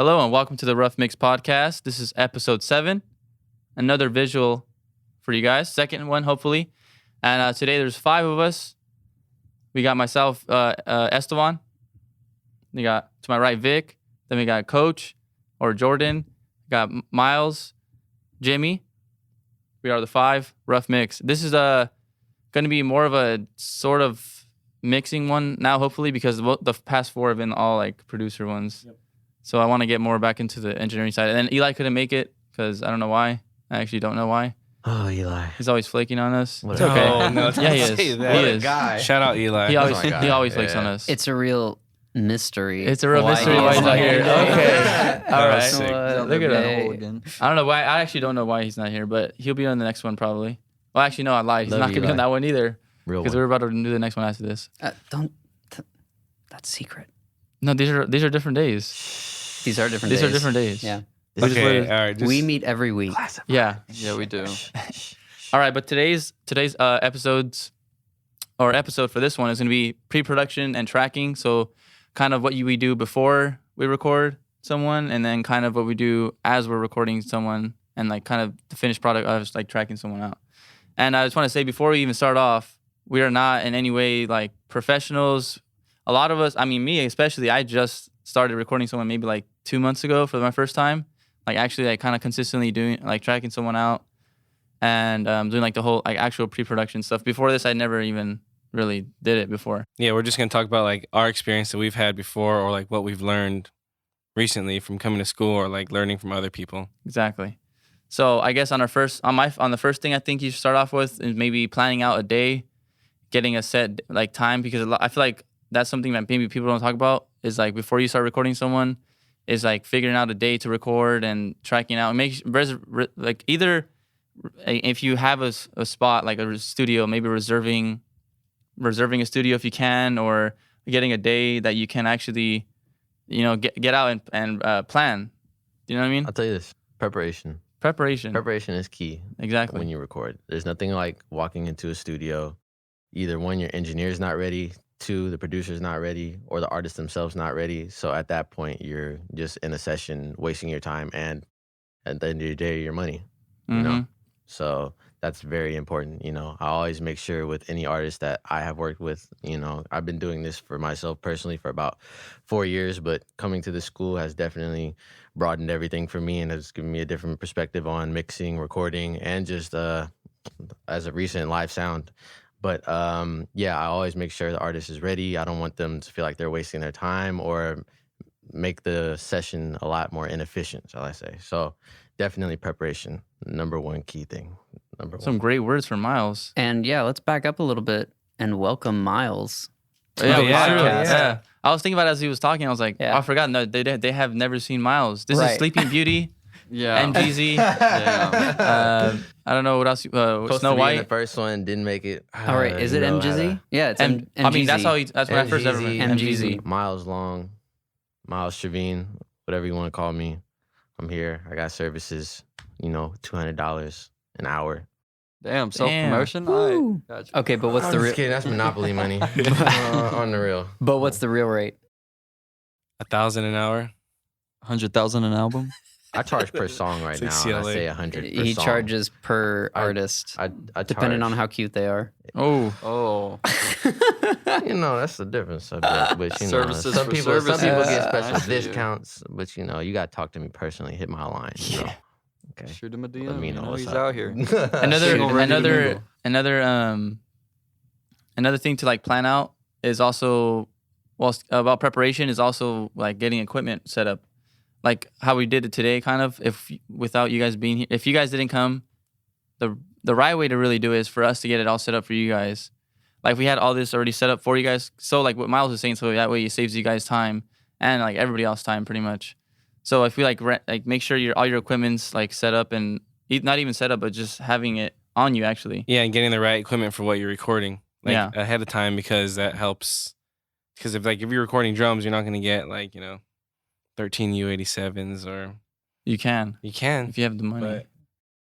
Hello and welcome to the Rough Mix podcast. This is episode 7. Another visual for you guys. Second one, hopefully. And today there's 5 of us. We got myself, Esteban. We got to my right, Vic. Then we got Coach or Jordan. We got Miles, Jimmy. We are the 5 Rough Mix. This is going to be more of a sort of mixing one now, hopefully, because the past 4 have been all like producer ones. Yep. So I want to get more back into the engineering side. And then Eli couldn't make it because I don't know why. I actually don't know why. Oh, Eli. He's always flaking on us. It's okay. Oh, no, yeah, he is. He is. Guy. Shout out Eli. He always flakes on us. It's a real mystery. It's a real mystery why he's not here. Okay. All right. Sick. Look at him. I don't know why. I actually don't know why he's not here, but he'll be on the next one probably. Well, actually, no, I lied. He's not going to be on that one either. Real one. Because we're about to do the next one after this. That's secret. No, these are different days. These are different These days. are different days. Yeah. Okay, all right. We meet every week. Yeah. Yeah, we do. All right, but today's episode for this one is going to be pre-production and tracking. So kind of what we do before we record someone, and then kind of what we do as we're recording someone, and like kind of the finished product of like tracking someone out. And I just want to say before we even start off, we are not in any way like professionals. A lot of us, I mean me especially, I just started recording someone maybe like 2 months ago for my first time. Like actually like kind of consistently doing like tracking someone out and doing like the whole like actual pre-production stuff. Before this, I never even really did it before. Yeah, we're just going to talk about like our experience that we've had before, or like what we've learned recently from coming to school, or like learning from other people. Exactly. So I guess on the first thing I think you should start off with is maybe planning out a day, getting a set like time, because I feel like that's something that maybe people don't talk about, is like before you start recording someone, is like figuring out a day to record and tracking out. Like either if you have a spot like a studio, maybe reserving a studio if you can, or getting a day that you can actually, get out and plan. Do you know what I mean? I'll tell you this. Preparation is key. Exactly. When you record. There's nothing like walking into a studio. Either one, your engineer's not ready. 2, the producer's not ready, or the artist themselves not ready. So at that point, you're just in a session wasting your time, and at the end of the day, your money. You know? So that's very important. I always make sure with any artist that I have worked with, I've been doing this for myself personally for about 4 years, but coming to the school has definitely broadened everything for me and has given me a different perspective on mixing, recording, and just as a recent live sound. But I always make sure the artist is ready. I don't want them to feel like they're wasting their time or make the session a lot more inefficient, shall I say. So definitely preparation, number one key thing. Some great words from Miles. And yeah, let's back up a little bit and welcome Miles. Yeah. I was thinking about it as he was talking. I was like, Yeah. I forgot. No, they have never seen Miles. This is Right. Sleeping Beauty. Yeah. MGZ. Yeah. I don't know what else. Supposed Snow to be in White. the first one, didn't make it. All right, is it MGZ? Yeah, it's MGZ. I mean, that's when I first ever met MGZ. Miles Long, Miles Shavine, whatever you want to call me. I'm here. I got services, $200 an hour. Damn, self-promotion? Woo. I gotcha. Okay, but what's I'm the just real? kidding. That's Monopoly money. On the real. But what's the real rate? $1,000 an hour. 100,000 an album? I charge per song right It's like now. And I CLA. say 100 per He song. charges per artist, I depending charge. on how cute they are. Oh, Oh. That's a different subject. But Services some for people services. get I special see you. discounts. But you got to talk to me personally. Hit my line. Okay. Shoot him a Let DM. me know what's He's up. out here. another thing to like plan out is also, about preparation is also like getting equipment set up, like how we did it today. Kind of, without you guys being here, if you guys didn't come, the right way to really do it is for us to get it all set up for you guys. Like we had all this already set up for you guys. So like what Miles was saying, so that way it saves you guys time and like everybody else time pretty much. So if we like make sure all your equipment's like set up, and not even set up, but just having it on you actually. Yeah, and getting the right equipment for what you're recording, like Yeah. ahead of time, because that helps. Because if you're recording drums, you're not gonna get 13 U87s, or You can you can. if you have the money. But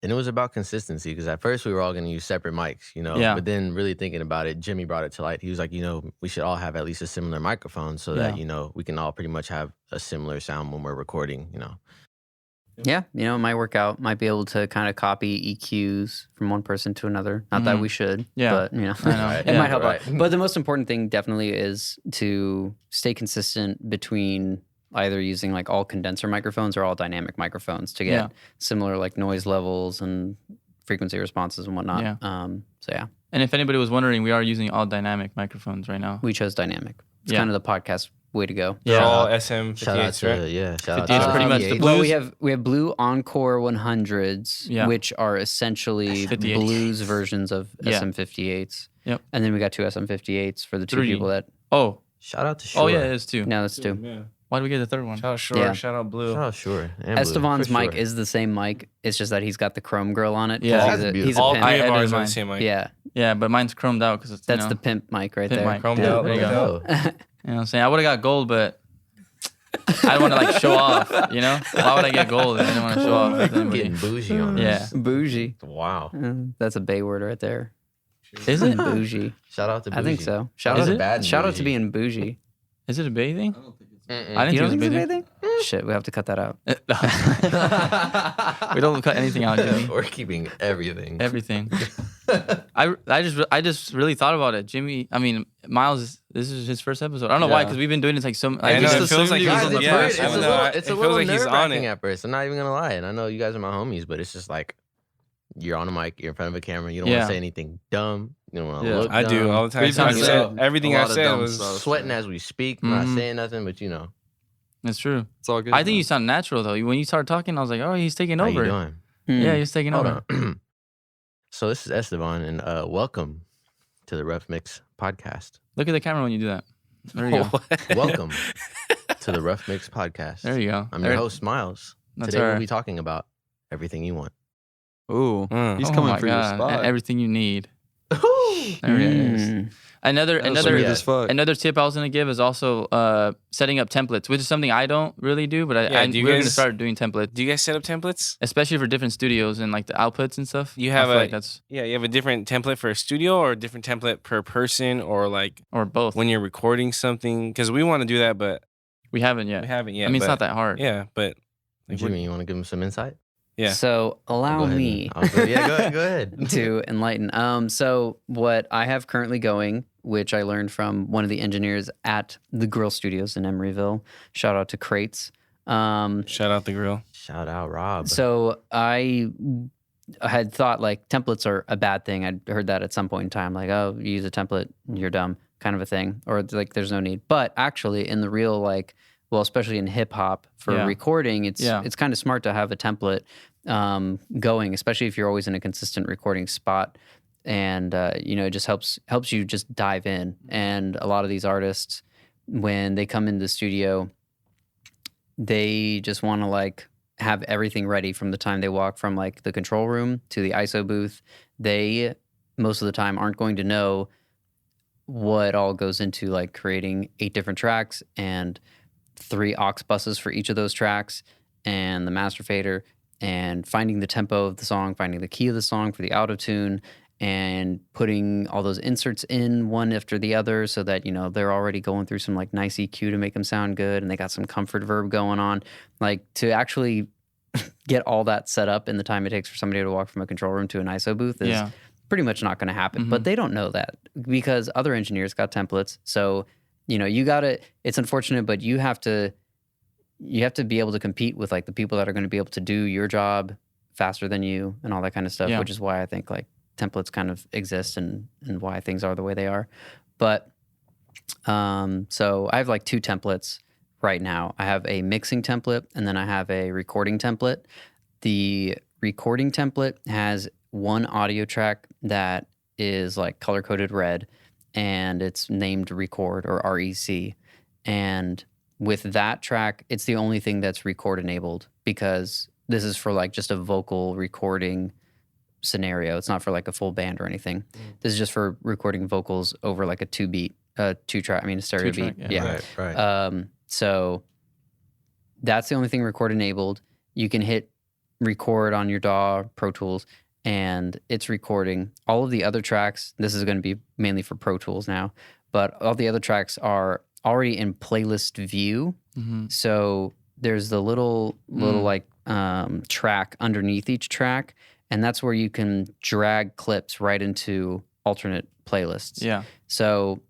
And it was about consistency because at first we were all going to use separate mics, you know. Yeah. But then really thinking about it, Jimmy brought it to light. He was like, you know, we should all have at least a similar microphone so that, Yeah. you know, we can all pretty much have a similar sound when we're recording, you know. Yeah, you know, it might work out. Might be able to kind of copy EQs from one person to another. Not that we should, Yeah. but you know, I know. Right. it Yeah. might help Right. out. But the most important thing definitely is to stay consistent between either using like all condenser microphones or all dynamic microphones to get Yeah. similar like noise levels and frequency responses and whatnot. Yeah. So yeah, And if anybody was wondering, we are using all dynamic microphones right now. we chose dynamic. It's Yeah. kind of the podcast way to go. They're Yeah. all Shout out SM58s, to right? shout out 58 is to pretty much the 58. blue- Well, Blues? we have Blue Encore 100s, Yeah. which are essentially 58. blues versions of Yeah. SM58s. Yep. And then we got two SM58s for the two 3. people that. Oh, Shout out to Shore. oh yeah, it is too. No, that's two. Yeah. Why did we get the third one? Shout out Shore, Yeah. shout out Blue. Shout out Shore. And Blue, Estevan's for mic sure. is the same mic. It's just that he's got the chrome grill on it. 'cause Yeah. he's That's a, beautiful. he's a All pimp. three of edited ours are mine. the same mic. Yeah, Yeah, but mine's chromed out because it's that's the pimp mic right Pimp there. mic. Chromed Yeah, out. there you Chromed go. out. You know what I'm saying? I would have got gold, but I want to like show off, you know? Why would I get gold if I didn't want to show off with anybody? Getting bougie on Yeah. us. Bougie. Wow. That's a Bay word right there. Is it? Bougie. Shout out to bougie. I think so. Shout Is out, it? Bad and shout out to bougie. being bougie. Is it a Bay thing? Mm-mm. I didn't You don't think think it it's was a a Bay thing? Shit, we have to cut that out. Bay thing. We don't cut anything out, Jimmy. We're keeping everything. Everything. I just really thought about it. Jimmy, I mean, Miles, this is his first episode. I don't know why, Yeah. because we've been doing this like so. I Like, know, just it feels assumed like he was he's on the on the first first. it's a even little, though it's it a feels little like he's on nerve-wracking it. at first. I'm not even gonna lie, and I know you guys are my homies, but it's just like you're on a mic, you're in front of a camera, you don't want Yeah. to say anything dumb, you don't want to Yeah. look I do dumb. all the time. We've So I done said, a everything I lot of said dumb was stuff. Sweating as we speak, not Mhm. saying nothing, but you know. That's true. It's all good. I think man. you sound natural though. When you started talking, I was like, oh, he's taking How over. you doing? Yeah, he's taking Hold over. on. So this is Estevan, and welcome to the Rough Mix podcast. Look at the camera when you do that. There you go. Welcome to the Rough Mix podcast. There you go. I'm There- your host, Miles. That's Today our- we'll be talking about everything you want. Ooh, he's Oh coming my for your God. spot. Everything you need. There it is. Another That was another sweet as fuck. another tip I was gonna give is also setting up templates, which is something I don't really do, but Yeah, I do you we're gonna guys- start doing templates, Do you guys set up templates? especially for different studios and like the outputs and stuff. You I have feel a- like that's Yeah, you have a different template for a studio or a different template per person or like or both. when you're recording something? Because we want to do that, but We haven't yet. we haven't yet. I mean, it's but- not that hard. Yeah, but like, Jimmy, you want to give him some insight? Yeah. So allow Go ahead me. yeah, go ahead. to enlighten. So what I have currently going, which I learned from one of the engineers at the Grill Studios in Emeryville. Shout out to Crates. Shout out the grill. Shout out, Rob. So I had thought like templates are a bad thing. I'd heard that at some point in time, like, oh, you use a template, you're dumb, kind of a thing, or like there's no need. But actually, in the real like, well, especially in hip hop for Yeah. recording, it's Yeah. kind of smart to have a template going, especially if you're always in a consistent recording spot. And it just helps you just dive in. And a lot of these artists, when they come into the studio, they just want to like have everything ready from the time they walk from like the control room to the ISO booth. They most of the time aren't going to know what all goes into like creating 8 different tracks and 3 aux buses for each of those tracks and the master fader and finding the tempo of the song, finding the key of the song for the auto tune and putting all those inserts in one after the other so that, they're already going through some like nice EQ to make them sound good and they got some comfort verb going on. Like to actually get all that set up in the time it takes for somebody to walk from a control room to an ISO booth is Yeah. pretty much not going to happen. Mhm. But they don't know that because other engineers got templates. So, you got to, it's unfortunate, but you have to be able to compete with like the people that are going to be able to do your job faster than you and all that kind of stuff, Yeah. which is why I think like templates kind of exist and why things are the way they are. But so I have like 2 templates right now. I have a mixing template and then I have a recording template. The recording template has one audio track that is like color coded red and it's named record or REC. And with that track, it's the only thing that's record enabled because this is for like just a vocal recording scenario. It's not for like a full band or anything. This is just for recording vocals over like a 2-beat, a stereo Two-track, beat. yeah. Right. So that's the only thing record enabled. You can hit record on your DAW, Pro Tools, and it's recording. All of the other tracks, this is going to be mainly for Pro Tools now, but all the other tracks are already in playlist view. Mm-hmm. So there's the little like track underneath each track, and that's where you can drag clips right into alternate playlists. Yeah. So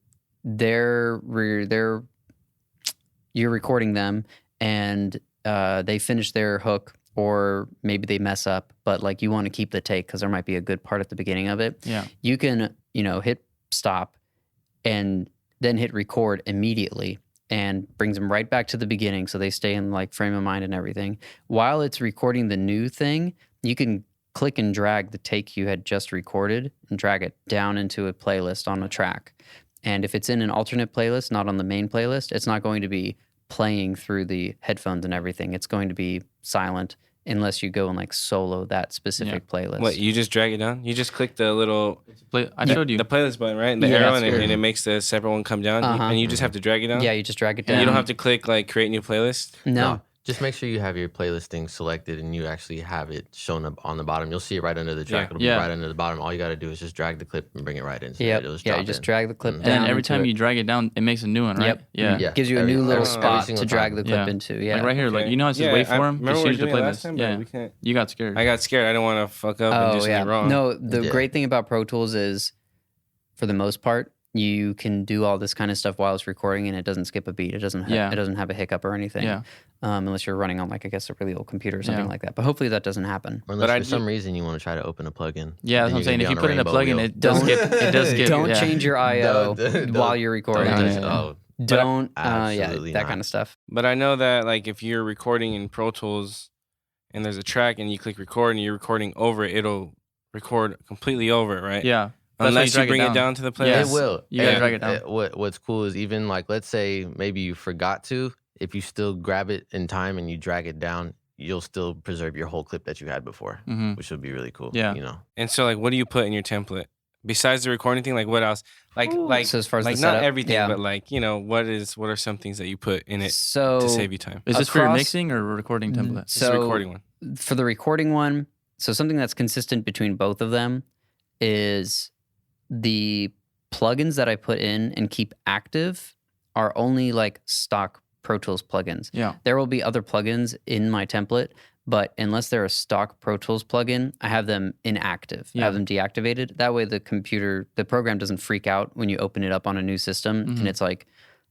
you're recording them, and they finish their hook, or maybe they mess up, but like you want to keep the take because there might be a good part at the beginning of it. Yeah. You can, hit stop and then hit record immediately, and brings them right back to the beginning, so they stay in like frame of mind and everything. While it's recording the new thing, you can click and drag the take you had just recorded and drag it down into a playlist on a track. And if it's in an alternate playlist, not on the main playlist, it's not going to be playing through the headphones and everything. It's going to be silent unless you go and like solo that specific playlist. What, you just drag it down? You just click the little I showed you the playlist button, right? The Yeah, arrow, that's and good. it makes the separate one come down, Uh-huh. and you just have to drag it down. Yeah, you just drag it And down. you don't have to click like create new playlist. No. Just make sure you have your playlisting selected and you actually have it shown up on the bottom. You'll see it right under the track. It'll be Yeah. right under the bottom. All you got to do is just drag the clip and bring it right in. So Yep. it'll just Yeah, drop you just in. drag the clip Mhm. and down. then every into time it. you drag it down, it makes a new one, right? Yep. Yeah. Yeah. Gives you a Every- new little every spot single to drag time. the clip Yeah. into. Yeah. Like right here, like Okay. you know how it says Yeah, wait for I him? remember Just we change the were doing it last playlist. time, but Yeah. we can't. You got scared. I got scared. I didn't want to fuck up and do something wrong. No, the Yeah. great thing about Pro Tools is, for the most part, you can do all this kind of stuff while it's recording, and it doesn't skip a beat. It doesn't. Yeah. It doesn't have a hiccup or anything. Yeah. Unless you're running on like I guess a really old computer or something Yeah. like that. But hopefully that doesn't happen. Or unless I for do- some reason you want to try to open a plugin. Yeah, that's what then I'm you're saying. gonna If be you on put in a rainbow plugin, wheel. it does skip. It does skip. Don't yeah. change your IO Don't- while you're recording. Don't Yeah, just- yeah. oh, Don't. Absolutely that not. kind of stuff. But I know that like if you're recording in Pro Tools and there's a track and you click record and you're recording over it, it'll record completely over it, right? Yeah. That's why Unless you drag bring it down to the playlist. Yeah. It will. You gotta And, drag it down. What's cool is even like, let's say maybe you forgot to, if you still grab it in time and you drag it down, you'll still preserve your whole clip that you had before, Mm-hmm. which would be really cool. Yeah. You know, And so like what do you put in your template? Besides the recording thing, like what else? Like So as far as like the not setup, everything, yeah. but like, what are some things that you put in it So to save you time? Is this for your Across- mixing or recording template? This is the recording one. for the recording one, so something that's consistent between both of them is the plugins that I put in and keep active are only like stock Pro Tools plugins. Yeah. There will be other plugins in my template, but unless they're a stock Pro Tools plugin, I have them inactive. I Yeah. have them deactivated. That way the program doesn't freak out when you open it up on a new system Mhm. and it's like,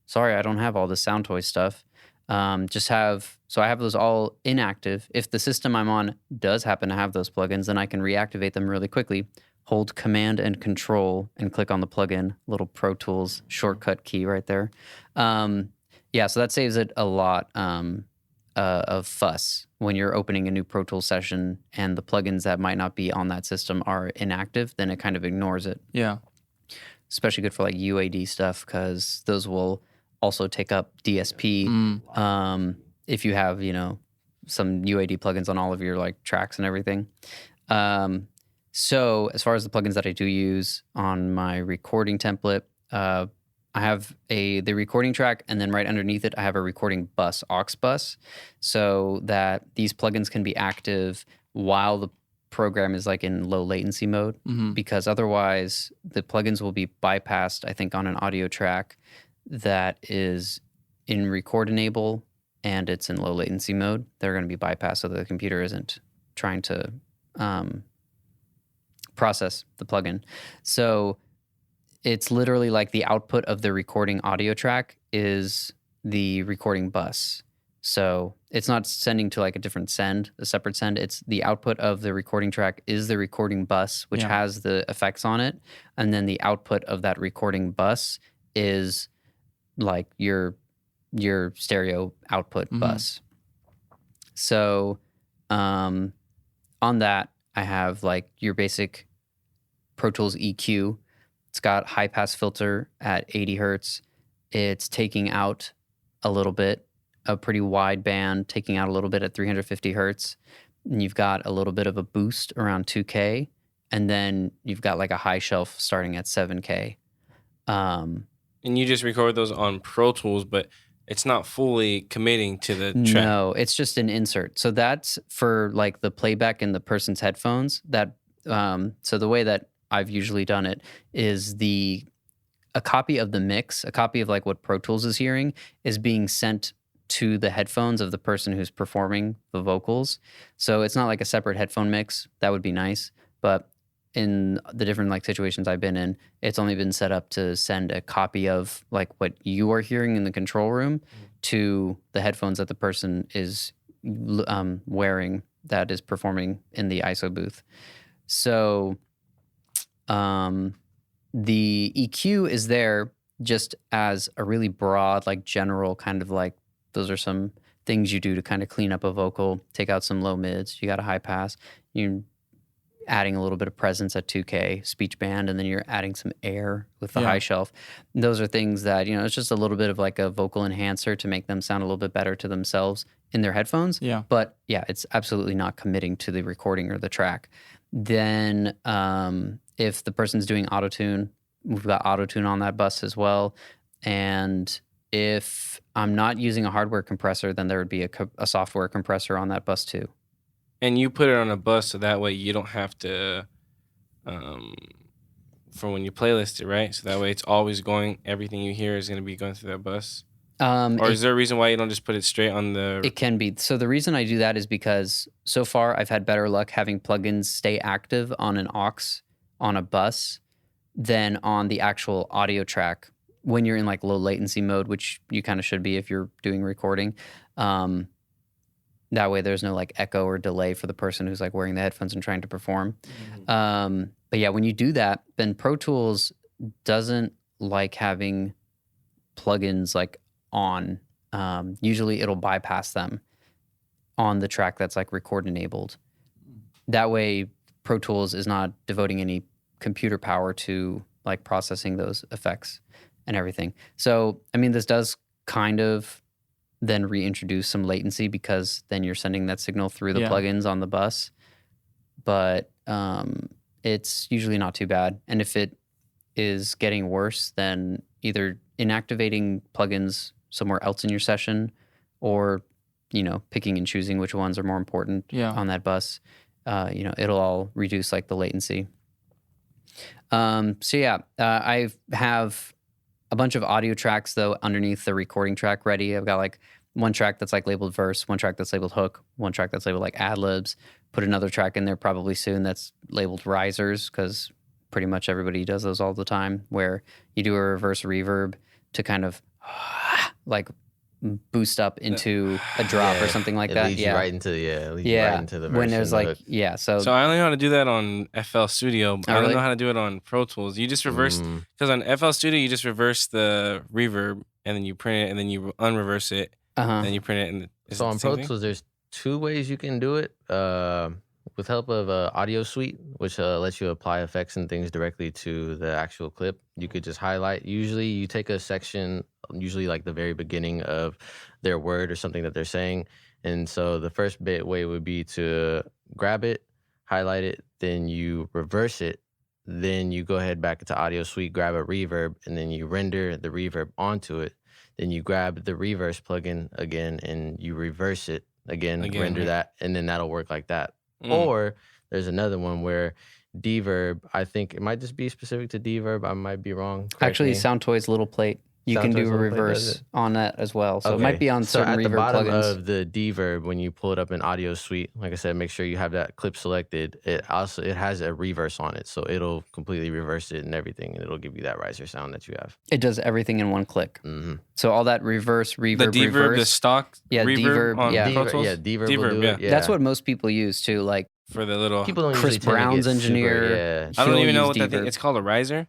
sorry, I don't have all the Sound Toy stuff. So I have those all inactive. If the system I'm on does happen to have those plugins, then I can reactivate them really quickly. Hold Command and Control and click on the plugin, little Pro Tools shortcut key right there. So that saves it a lot of fuss when you're opening a new Pro Tools session and the plugins that might not be on that system are inactive. Then it kind of ignores it. Yeah. Especially good for like UAD stuff because those will also take up DSP. If you have, some UAD plugins on all of your like tracks and everything. So as far as the plugins that I do use on my recording template, I have the recording track, and then right underneath it, I have a recording bus, aux bus, so that these plugins can be active while the program is like in low latency mode, because otherwise the plugins will be bypassed, I think, on an audio track that is in record enable and it's in low latency mode. They're going to be bypassed so that the computer isn't trying to process the plugin. So it's literally like the output of the recording audio track is the recording bus. So it's not sending to like a separate send. It's the output of the recording track is the recording bus, which Yeah. has the effects on it. And then the output of that recording bus is like your stereo output bus. So on that, I have like your basic Pro Tools EQ. It's got high pass filter at 80 hertz. It's taking out a little bit, a pretty wide band, taking out a little bit at 350 hertz. And you've got a little bit of a boost around 2K. And then you've got like a high shelf starting at 7K. And you just record those on Pro Tools, but it's not fully committing to the track. No, it's just an insert. So that's for like the playback in the person's headphones. That so the way that I've usually done it is a copy of the mix, a copy of like what Pro Tools is hearing is being sent to the headphones of the person who's performing the vocals. So it's not like a separate headphone mix. That would be nice. But in the different like situations I've been in, it's only been set up to send a copy of like what you are hearing in the control room to the headphones that the person is wearing that is performing in the ISO booth. So the EQ is there just as a really broad, like general kind of like, those are some things you do to kind of clean up a vocal, take out some low mids. You got a high pass. You're adding a little bit of presence at 2K, speech band, and then you're adding some air with the high shelf. And those are things that, it's just a little bit of like a vocal enhancer to make them sound a little bit better to themselves in their headphones. Yeah. But yeah, it's absolutely not committing to the recording or the track. Then if the person's doing auto-tune, we've got auto-tune on that bus as well. And if I'm not using a hardware compressor, then there would be a software compressor on that bus too. And you put it on a bus so that way you don't have to, for when you playlist it, right? So that way it's always going, everything you hear is going to be going through that bus. Or is there a reason why you don't just put it straight on the... It can be. So the reason I do that is because so far I've had better luck having plugins stay active on an aux on a bus than on the actual audio track when you're in like low latency mode, which you kind of should be if you're doing recording. That way there's no like echo or delay for the person who's like wearing the headphones and trying to perform. But yeah, when you do that, then Pro Tools doesn't like having plugins like on. Usually it'll bypass them on the track that's like record enabled. That way Pro Tools is not devoting any computer power to like processing those effects and everything. So, I mean, this does kind of then reintroduce some latency because then you're sending that signal through the plugins on the bus. But it's usually not too bad. And if it is getting worse, then either inactivating plugins somewhere else in your session or, picking and choosing which ones are more important on that bus, it'll all reduce like the latency. I have a bunch of audio tracks though underneath the recording track ready. I've got like one track that's like labeled verse, one track that's labeled hook, one track that's labeled like ad libs. Put another track in there probably soon that's labeled risers because pretty much everybody does those all the time, where you do a reverse reverb to kind of like boost up into a drop or something like that. Leads you right into the verse. When there's like so I only know how to do that on FL Studio. I don't know how to do it on Pro Tools. You just reverse, because on FL Studio you just reverse the reverb and then you print it and then you unreverse it and then you print it. And so on Pro Tools there's two ways you can do it. With help of Audio Suite, which lets you apply effects and things directly to the actual clip. You could just highlight. Usually you take a section, usually like the very beginning of their word or something that they're saying. And so the first way would be to grab it, highlight it, then you reverse it. Then you go ahead back into Audio Suite, grab a reverb, and then you render the reverb onto it. Then you grab the reverse plugin again and you reverse it again render that, and then that'll work like that. Or there's another one where Deverb, I think it might just be specific to Deverb. I might be wrong. Actually, Soundtoy's little plate, you can do a reverse on that as well. So it might be on certain reverb plugins. At the bottom of the Deverb, when you pull it up in Audio Suite, like I said, make sure you have that clip selected. It has a reverse on it, so it'll completely reverse it and everything, and it'll give you that riser sound that you have. It does everything in one click. Mm-hmm. So all that reverse, reverb, the Deverb, reverse, the stock reverb on Pro Tools? Deverb will do it. Yeah. That's what most people use too. Like for the little people don't Chris usually Brown's tend to get engineer. I don't even know what Deverb. that thing. It's called a riser.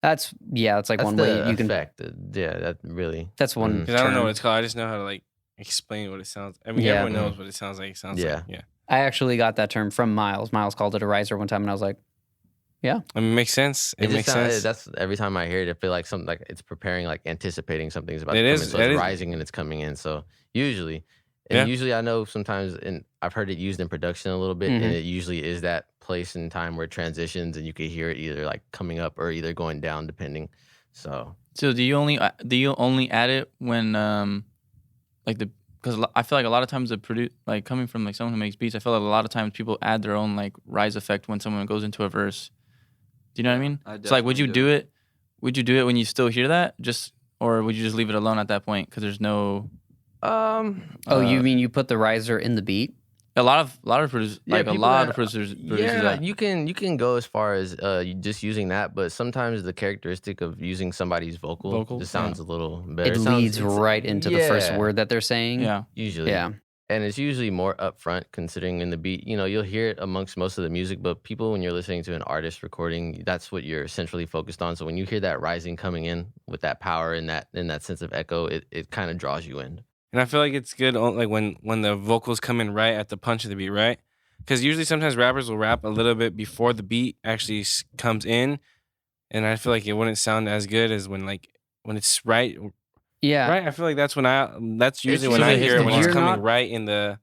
That's like That's one the way you can. effect. That really. That's one. Because I don't know what it's called. I just know how to like explain what it sounds. I mean, everyone knows what it sounds like. It sounds like I actually got that term from Miles. Miles called it a riser one time, and I was like, "Yeah." I mean, it makes sense. It makes sense. That's every time I hear it, I feel like something like it's preparing, like anticipating something's about to come in. in. So it's rising and it's coming in. So usually I know sometimes, and I've heard it used in production a little bit, and it usually is that place in time where it transitions, and you can hear it either like coming up or either going down, depending. So do you only add it when like because I feel like a lot of times like coming from like someone who makes beats, I feel like a lot of times people add their own like rise effect when someone goes into a verse. Do you know what I mean? So like, would you do it? Would you do it when you still hear that, or would you just leave it alone at that point because there's no? You mean you put the riser in the beat? A lot of producers, produce that. You can go as far as just using that, but sometimes the characteristic of using somebody's vocal just sounds a little better. It leads right into the first word that they're saying. Yeah, usually. Yeah. And it's usually more upfront considering in the beat, you know, you'll hear it amongst most of the music, but people, when you're listening to an artist recording, that's what you're essentially focused on. So when you hear that rising coming in with that power and that sense of echo, it kind of draws you in. And I feel like it's good like when the vocals come in right at the punch of the beat, right? Because usually sometimes rappers will rap a little bit before the beat actually comes in, and I feel like it wouldn't sound as good as when it's right. Yeah. Right. I feel like that's usually when I hear it, when he's coming right in when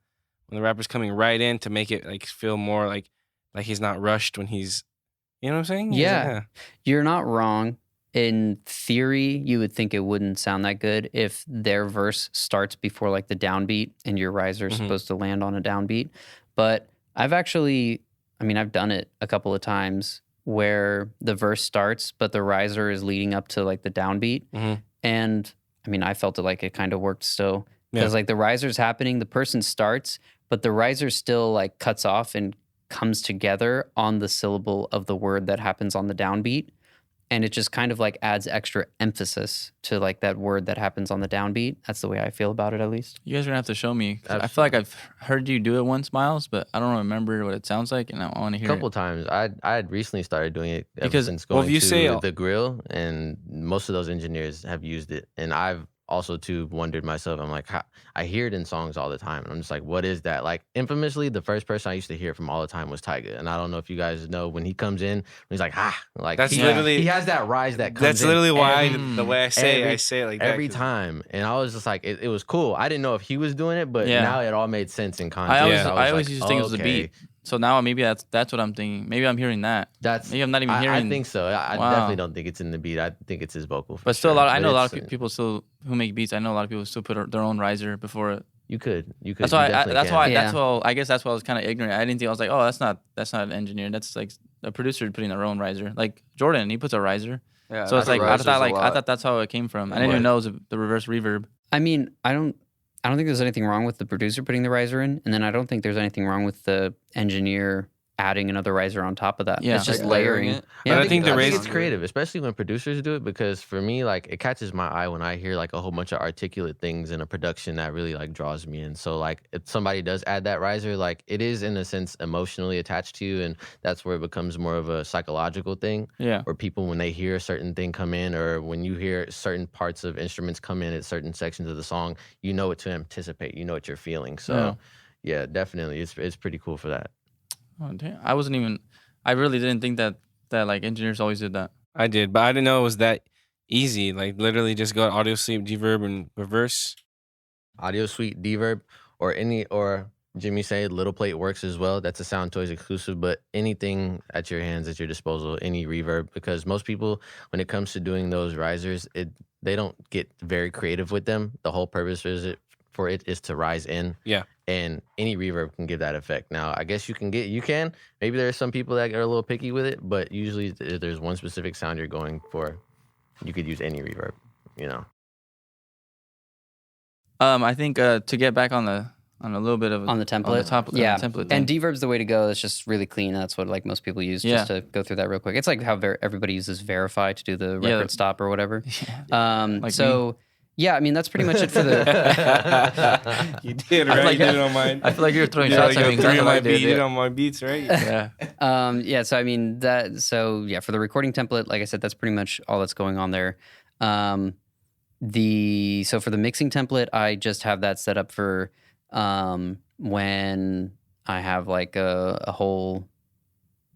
the rapper's coming right in to make it like feel more like he's not rushed when he's, you know what I'm saying? Yeah. You're not wrong. In theory, you would think it wouldn't sound that good if their verse starts before like the downbeat and your riser is supposed to land on a downbeat. But I've done it a couple of times where the verse starts, but the riser is leading up to like the downbeat. And I mean, I felt it like it kind of worked still. Because like the riser's happening, the person starts, but the riser still like cuts off and comes together on the syllable of the word that happens on the downbeat. And it just kind of like adds extra emphasis to like that word that happens on the downbeat. That's the way I feel about it, at least. You guys are gonna have to show me. I feel like I've heard you do it once, Miles, but I don't remember what it sounds like, and I want to hear it. A couple times. I had recently started doing it since going to the grill, and most of those engineers have used it. And I've also too wondered myself, I'm like, I hear it in songs all the time, and I'm just like, what is that? Like, infamously, the first person I used to hear from all the time was Tyga, and I don't know if you guys know, when he comes in, he's like, like that's literally, he has that rise that comes that's in. That's literally why the way I say it like that. Every time, and I was just like, it was cool. I didn't know if he was doing it, but now it all made sense in context. I always used to think it was a beat. So now maybe that's what I'm thinking. Maybe I'm hearing that. Maybe I'm not even hearing. I think so. I definitely don't think it's in the beat. I think it's his vocal. But still, I know a lot of people still who make beats. I know a lot of people still put their own riser before it. You could. That's why. I guess that's why I was kind of ignorant. I didn't think. I was like, oh, that's not an engineer. That's like a producer putting their own riser. Like Jordan, he puts a riser. Yeah. So it's like I thought that's how it came from. I didn't even know it was the reverse reverb. I mean, I don't think there's anything wrong with the producer putting the riser in, and then I don't think there's anything wrong with the engineer adding another riser on top of that. Yeah, it's just layering it. Yeah, I think it's creative, especially when producers do it, because for me, like, it catches my eye when I hear like a whole bunch of articulate things in a production that really like draws me in. So like, if somebody does add that riser, like, it is in a sense emotionally attached to you, and that's where it becomes more of a psychological thing. Yeah. Or people, when they hear a certain thing come in, or when you hear certain parts of instruments come in at certain sections of the song, you know what to anticipate, you know what you're feeling. So yeah, definitely, it's pretty cool for that. Oh, damn. I really didn't think that like engineers always did that. I did, but I didn't know it was that easy. Like, literally just go audio sweep, deverb, and reverse. Audio sweep, deverb, or Jimmy said Little Plate works as well. That's a Sound Toys exclusive, but anything at your hands, at your disposal, any reverb, because most people, when it comes to doing those risers, they don't get very creative with them. The whole purpose for it is to rise in. Yeah. And any reverb can give that effect. Now, I guess you can. Maybe there's some people that are a little picky with it, but usually if there's one specific sound you're going for, you could use any reverb, you know. I think to get back on a little bit of on the template, template thing. And deverb's the way to go. It's just really clean. That's what like most people use. Just to go through that real quick. It's like how everybody uses verify to do the record stop or whatever. Yeah. Yeah, I mean, that's pretty much it for the... You did, right? You did it on mine. I feel like you're throwing shots at me. You did it on my beats, right? Yeah. So I mean, for the recording template, like I said, that's pretty much all that's going on there. So for the mixing template, I just have that set up for when I have like a whole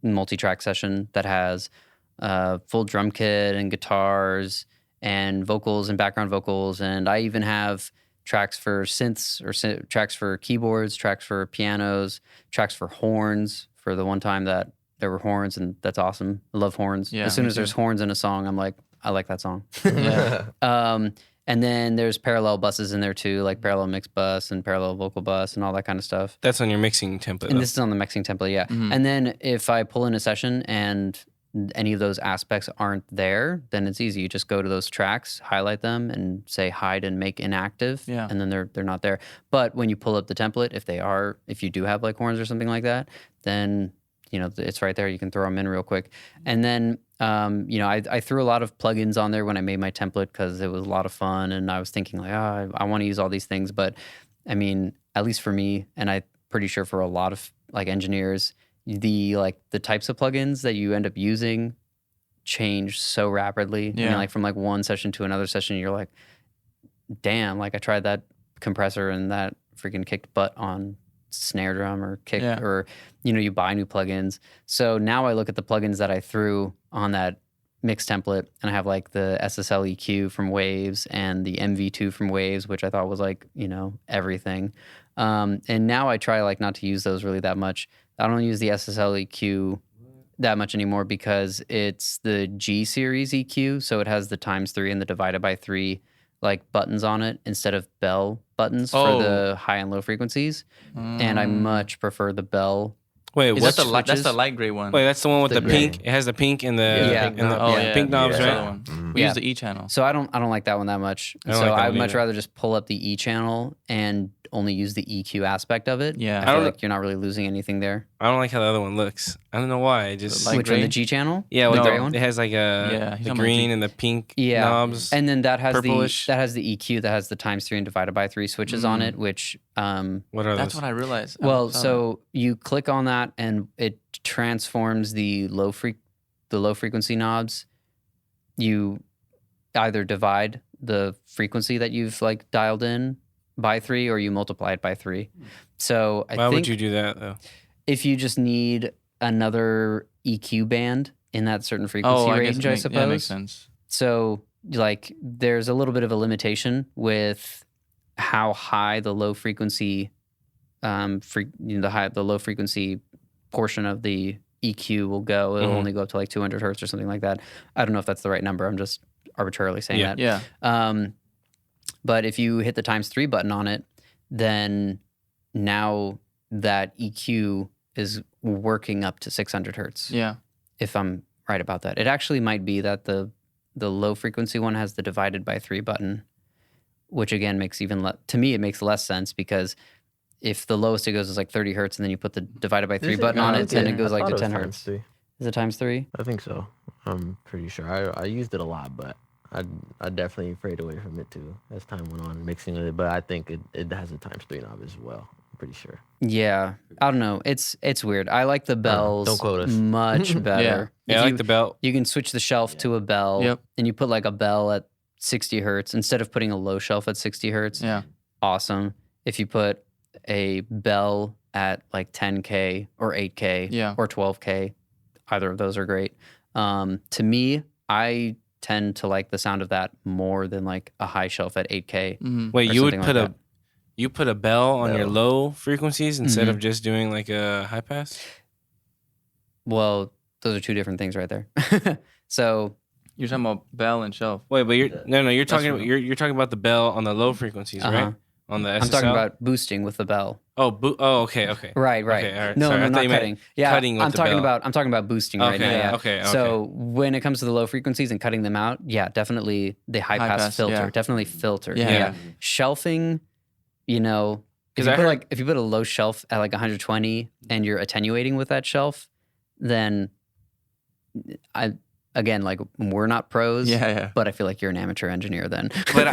multi-track session that has full drum kit and guitars and vocals and background vocals, and I even have tracks for synths or tracks for keyboards, tracks for pianos, tracks for horns. For the one time that there were horns, and that's awesome. I love horns. Yeah, as soon as there's horns in a song, I'm like, I like that song. Yeah. And then there's parallel buses in there too, like parallel mix bus and parallel vocal bus and all that kind of stuff. That's on your mixing template. And this is on the mixing template, yeah. Mm-hmm. And then if I pull in a session and any of those aspects aren't there, then it's easy. You just go to those tracks, highlight them, and say hide and make inactive. Yeah. And then they're not there. But when you pull up the template, if you do have like horns or something like that, then it's right there. You can throw them in real quick. And then I threw a lot of plugins on there when I made my template because it was a lot of fun, and I was thinking like, I want to use all these things. But I mean, at least for me, and I'm pretty sure for a lot of like engineers, the types of plugins that you end up using change so rapidly. Yeah. I mean, like from like one session to another session, you're like, damn, like I tried that compressor and that freaking kicked butt on snare drum or kick, or you buy new plugins. So now I look at the plugins that I threw on that mix template, and I have like the SSL EQ from Waves and the MV2 from Waves, which I thought was like everything. And now I try like not to use those really that much. I don't use the SSL EQ that much anymore because it's the G series EQ, so it has the ×3 and the divided by 3 like buttons on it instead of bell buttons for the high and low frequencies. And I much prefer the bell. Wait, that's the light gray one. Wait, that's the one with the pink. It has the pink and the pink knobs, right? We use the E channel. So I don't like that one that much. So I would much rather just pull up the E channel and only use the EQ aspect of it. Yeah. I feel like you're not really losing anything there. I don't like how the other one looks. I don't know why. I just Which one, the G channel? Yeah, the gray one? It has like the green and the pink knobs. And then that has purplish. the EQ that has the ×3 and divided by 3 switches on it, which what are those? That's what I realized. Well, so you click on that and it transforms the low frequency knobs. You either divide the frequency that you've like dialed in by 3, or you multiply it by 3. So why would you do that though? If you just need another EQ band in that certain frequency range, I suppose. Yeah, makes sense. So like there's a little bit of a limitation with how high the low frequency the low frequency portion of the EQ will go. It'll only go up to like 200 hertz or something like that. I don't know if that's the right number. I'm just arbitrarily saying that. Yeah. But if you hit the ×3 button on it, then now that EQ is working up to 600 hertz. Yeah. If I'm right about that. It actually might be that the low frequency one has the divided by 3 button, which again makes to me, it makes less sense because if the lowest it goes is like 30 hertz and then you put the divided by 3 button on it, then it goes like to 10 hertz. Is it ×3? I think so. I'm pretty sure. I used it a lot, but I definitely afraid away from it too as time went on mixing with it. But I think it has a ×3 knob as well. I'm pretty sure. Yeah, I don't know. It's weird. I like the bells don't quote us. much better. Yeah, I like the bell. You can switch the shelf to a bell, and you put like a bell at 60 hertz instead of putting a low shelf at 60 hertz. Yeah, awesome. If you put a bell at like 10K or 8K or 12K, either of those are great. To me, I tend to like the sound of that more than like a high shelf at 8K. Mm-hmm. Wait, you would put a bell on your low frequencies instead of just doing like a high pass? Well, those are two different things right there. So you're talking about bell and shelf. Wait, but you're talking about the bell on the low frequencies, right? On the SSL? I'm talking about boosting with the bell. Okay. Right. Okay, all right. No, sorry. no, not cutting. Yeah, cutting with I'm the talking bell. I'm talking about boosting right now. Yeah. Okay. So when it comes to the low frequencies and cutting them out, yeah, definitely the high pass filter. Yeah. Definitely filter. Yeah. Shelving, if you put a low shelf at like 120 and you're attenuating with that shelf, then we're not pros. Yeah. But I feel like you're an amateur engineer then. But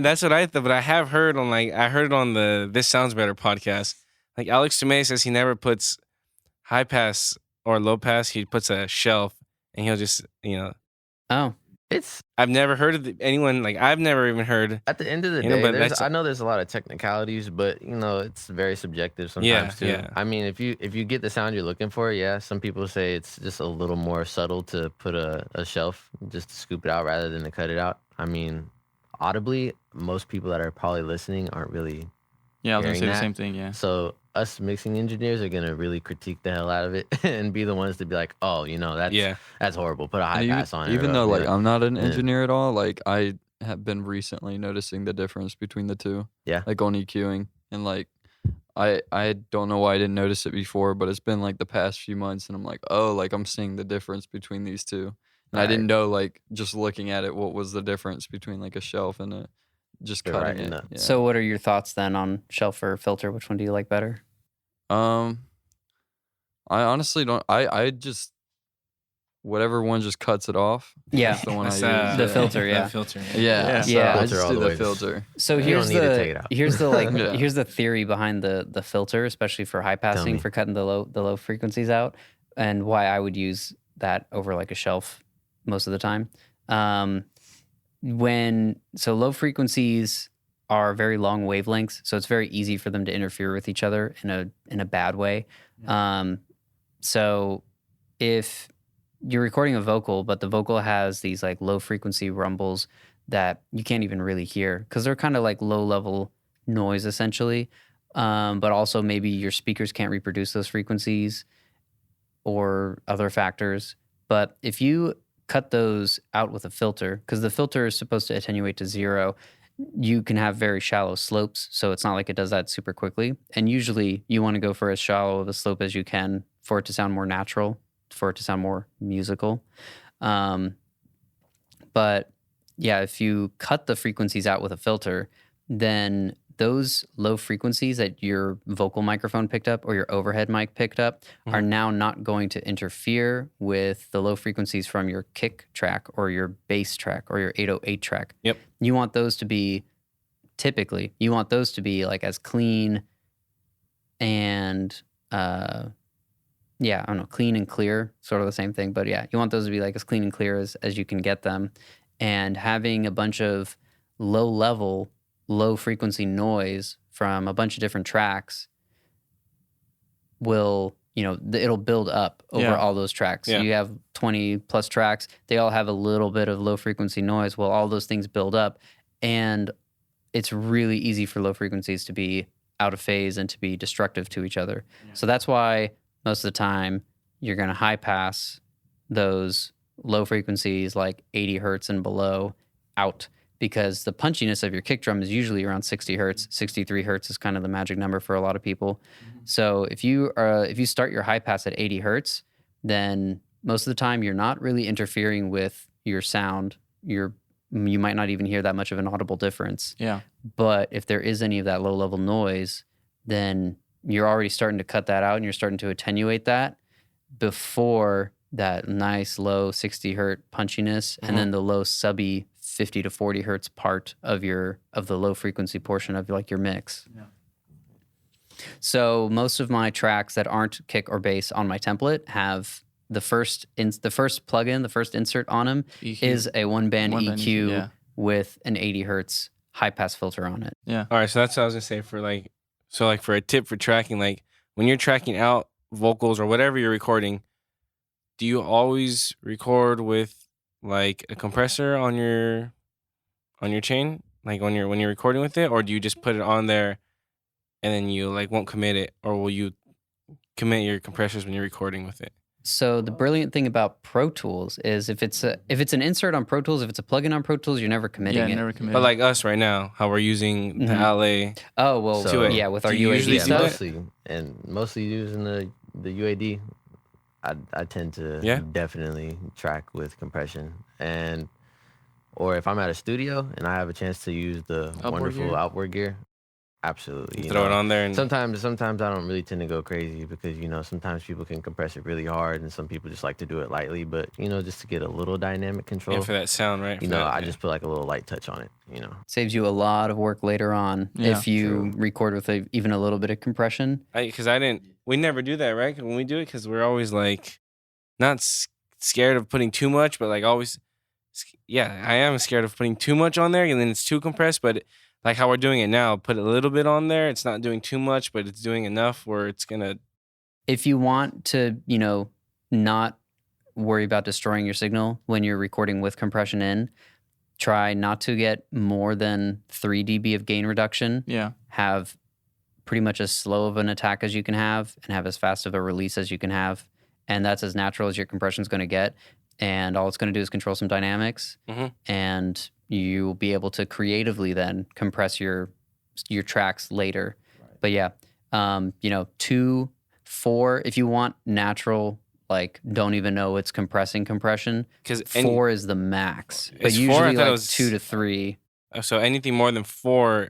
that's what I thought. But I have heard I heard it on the This Sounds Better podcast. Like Alex Tomei says he never puts high pass or low pass. He puts a shelf and he'll just, Oh. I've never heard of anyone, like I've never even heard. At the end of the day, I know there's a lot of technicalities, but it's very subjective sometimes too. Yeah. I mean, if you get the sound you're looking for, some people say it's just a little more subtle to put a shelf just to scoop it out rather than to cut it out. I mean, audibly, most people that are probably listening aren't really I was gonna say that. the same thing, yeah. So us mixing engineers are gonna really critique the hell out of it and be the ones to be like, oh, that's horrible. Put a high pass on it. Even though like I'm not an engineer at all, like I have been recently noticing the difference between the two. Yeah. Like on EQing. And like I don't know why I didn't notice it before, but it's been like the past few months and I'm like, oh, like I'm seeing the difference between these two. And I didn't know, like, just looking at it, what was the difference between like a shelf and just cutting it. Yeah. So what are your thoughts then on shelf or filter? Which one do you like better? I honestly don't. I just whatever one just cuts it off. Yeah, that's the one I use. The filter, yeah. The filter. Yeah. I Filter just all do the the way. filter. So You here's don't need to take it out. here's the like Yeah. here's the theory behind the filter, especially for high passing, me. for cutting the low frequencies out, and why I would use that over like a shelf most of the time. So low frequencies are very long wavelengths, so it's very easy for them to interfere with each other in a bad way. So if you're recording a vocal, but the vocal has these like low frequency rumbles that you can't even really hear because they're kind of like low level noise essentially. But also maybe your speakers can't reproduce those frequencies or other factors. But if you cut those out with a filter, because the filter is supposed to attenuate to 0, you can have very shallow slopes. So it's not like it does that super quickly. And usually you want to go for as shallow of a slope as you can for it to sound more natural, for it to sound more musical. But yeah, if you cut the frequencies out with a filter, then those low frequencies that your vocal microphone picked up or your overhead mic picked up are now not going to interfere with the low frequencies from your kick track or your bass track or your 808 track. Yep. You want those to be like as clean and clean and clear, sort of the same thing. But yeah, you want those to be like as clean and clear as you can get them. And having a bunch of low frequency noise from a bunch of different tracks will, it'll build up over all those tracks. Yeah. So you have 20 plus tracks. They all have a little bit of low frequency noise. Well, all those things build up, and it's really easy for low frequencies to be out of phase and to be destructive to each other. Yeah. So that's why most of the time you're going to high pass those low frequencies like 80 hertz and below out, because the punchiness of your kick drum is usually around 60 hertz. 63 hertz is kind of the magic number for a lot of people. So if you start your high pass at 80 hertz, then most of the time you're not really interfering with your sound. You might not even hear that much of an audible difference. Yeah. But if there is any of that low level noise, then you're already starting to cut that out and you're starting to attenuate that before that nice low 60 hertz punchiness and then the low subby 50 to 40 hertz part of the low frequency portion of like your mix. Yeah. So most of my tracks that aren't kick or bass on my template have the first plugin, the first insert on them is a one band EQ with an 80 hertz high pass filter on it. Yeah. All right, so that's what I was gonna say for a tip for tracking, like when you're tracking out vocals or whatever you're recording, do you always record with like a compressor on your chain, like when you're recording with it, or do you just put it on there and then you like won't commit it, or will you commit your compressors when you're recording with it? So the brilliant thing about Pro Tools is if it's an insert on Pro Tools, if it's a plugin on Pro Tools, you're never committing it. Never committing. But like us right now, how we're using the LA. Oh well, So, with our do you UAD usually stuff. mostly using the UAD. I tend to definitely track with compression, or if I'm at a studio and I have a chance to use the wonderful outboard gear, absolutely. Throw it on there. And sometimes I don't really tend to go crazy because sometimes people can compress it really hard and some people just like to do it lightly. But just to get a little dynamic control, and for that sound, right? I just put like a little light touch on it. Saves you a lot of work later on if you record with even a little bit of compression. We never do that, right? When we do it, because we're always like not scared of putting too much, but like always, I am scared of putting too much on there and then it's too compressed. But like how we're doing it now, put a little bit on there. It's not doing too much, but it's doing enough where it's gonna. If you want to, not worry about destroying your signal when you're recording with compression in, try not to get more than 3 dB of gain reduction. Yeah. Have pretty much as slow of an attack as you can have and have as fast of a release as you can have. And that's as natural as your compression is going to get. And all it's going to do is control some dynamics. And you'll be able to creatively then compress your tracks later. Right. But yeah, 2, 4, if you want natural, like don't even know it's compression, because 4 is the max. But usually 4, like 2 to 3. So anything more than 4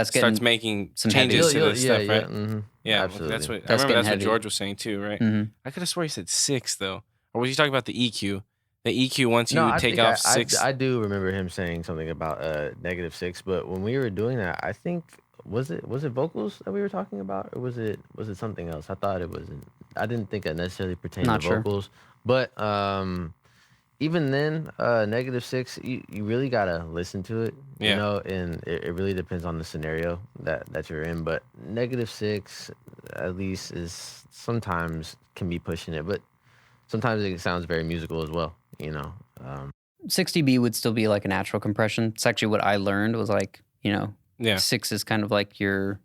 starts making some changes to this stuff, right? Mm-hmm. Yeah, absolutely. I remember that's what George was saying too, right? Mm-hmm. I could have swore he said 6 though, or was he talking about the EQ? The EQ once you take off 6. I do remember him saying something about -6, but when we were doing that, I think was it vocals that we were talking about, or was it something else? I thought it wasn't. I didn't think it necessarily pertained to vocals, but even then, -6, you really gotta listen to it, you know, and it really depends on the scenario that you're in. But -6, at least, is sometimes can be pushing it, but sometimes it sounds very musical as well, you know. 6 dB would still be like a natural compression. It's actually what I learned was like, 6 is kind of like your,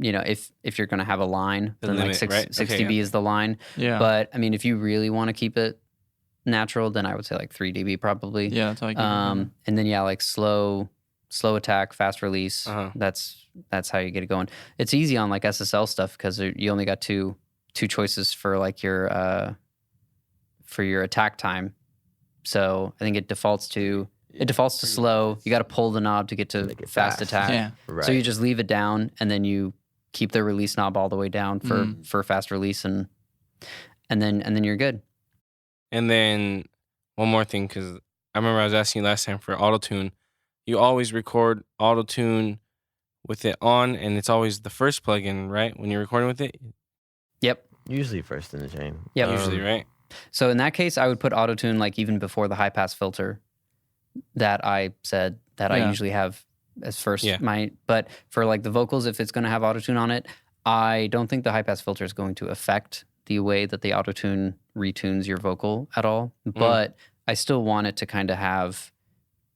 if you're gonna have a line, then limit, like 6 dB is the line. Yeah. But I mean, if you really want to keep it natural, then I would say like 3 dB probably. Yeah, that's how I keep it. And then like slow attack, fast release. That's how you get it going. It's easy on like SSL stuff because you only got two choices for like your attack time. So I think it defaults to slow. You got to pull the knob to get to fast attack. Yeah. Right. So you just leave it down and then you keep the release knob all the way down for fast release and then you're good. And then one more thing, because I remember I was asking you last time for auto-tune. You always record auto-tune with it on, and it's always the first plugin, right? When you're recording with it? Yep. Usually first in the chain. Yep. Usually, right? So in that case, I would put auto-tune like even before the high-pass filter that I said that I usually have as first. Yeah. But for like the vocals, if it's going to have auto-tune on it, I don't think the high-pass filter is going to affect the way that the auto-tune retunes your vocal at all. But I still want it to kind of have,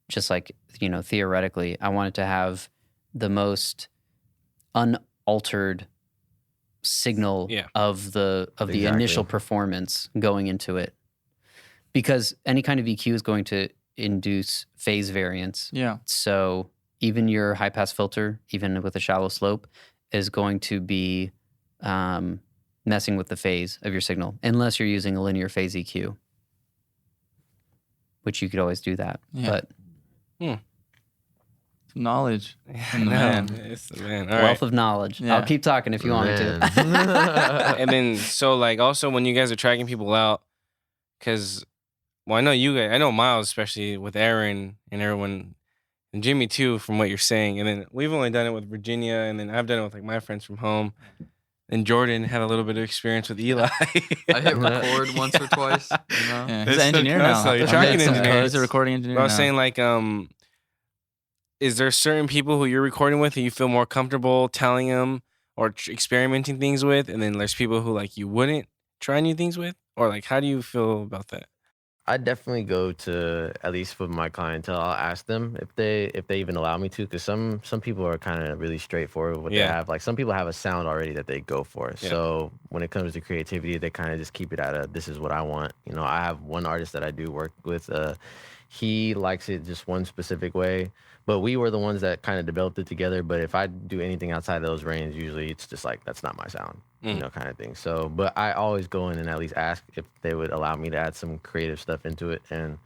just like, theoretically, I want it to have the most unaltered signal of the initial performance going into it. Because any kind of EQ is going to induce phase variance. Yeah. So even your high-pass filter, even with a shallow slope, is going to be messing with the phase of your signal, unless you're using a linear phase EQ, which you could always do that. Yeah. But knowledge. It's the man. All wealth of knowledge. Yeah. I'll keep talking if you want me to. And then, so like also when you guys are tracking people out, because I know you guys, I know Miles, especially with Aaron and everyone, and Jimmy too, from what you're saying. And then we've only done it with Virginia, and then I've done it with like my friends from home. And Jordan had a little bit of experience with Eli. I hit record once or twice. Yeah, he's an engineer now. So tracking engineer. He's a recording engineer. But I was saying, like, is there certain people who you're recording with who you feel more comfortable telling them or experimenting things with, and then there's people who like you wouldn't try new things with, or like how do you feel about that? I definitely go to, at least with my clientele, I'll ask them if they even allow me to, because some people are kind of really straightforward with what they have. Like some people have a sound already that they go for. Yeah. So when it comes to creativity, they kind of just keep it at a, this is what I want. I have one artist that I do work with. He likes it just one specific way, but we were the ones that kind of developed it together. But if I do anything outside of those ranges, usually it's just like, that's not my sound. Kind of thing. So, but I always go in and at least ask if they would allow me to add some creative stuff into it and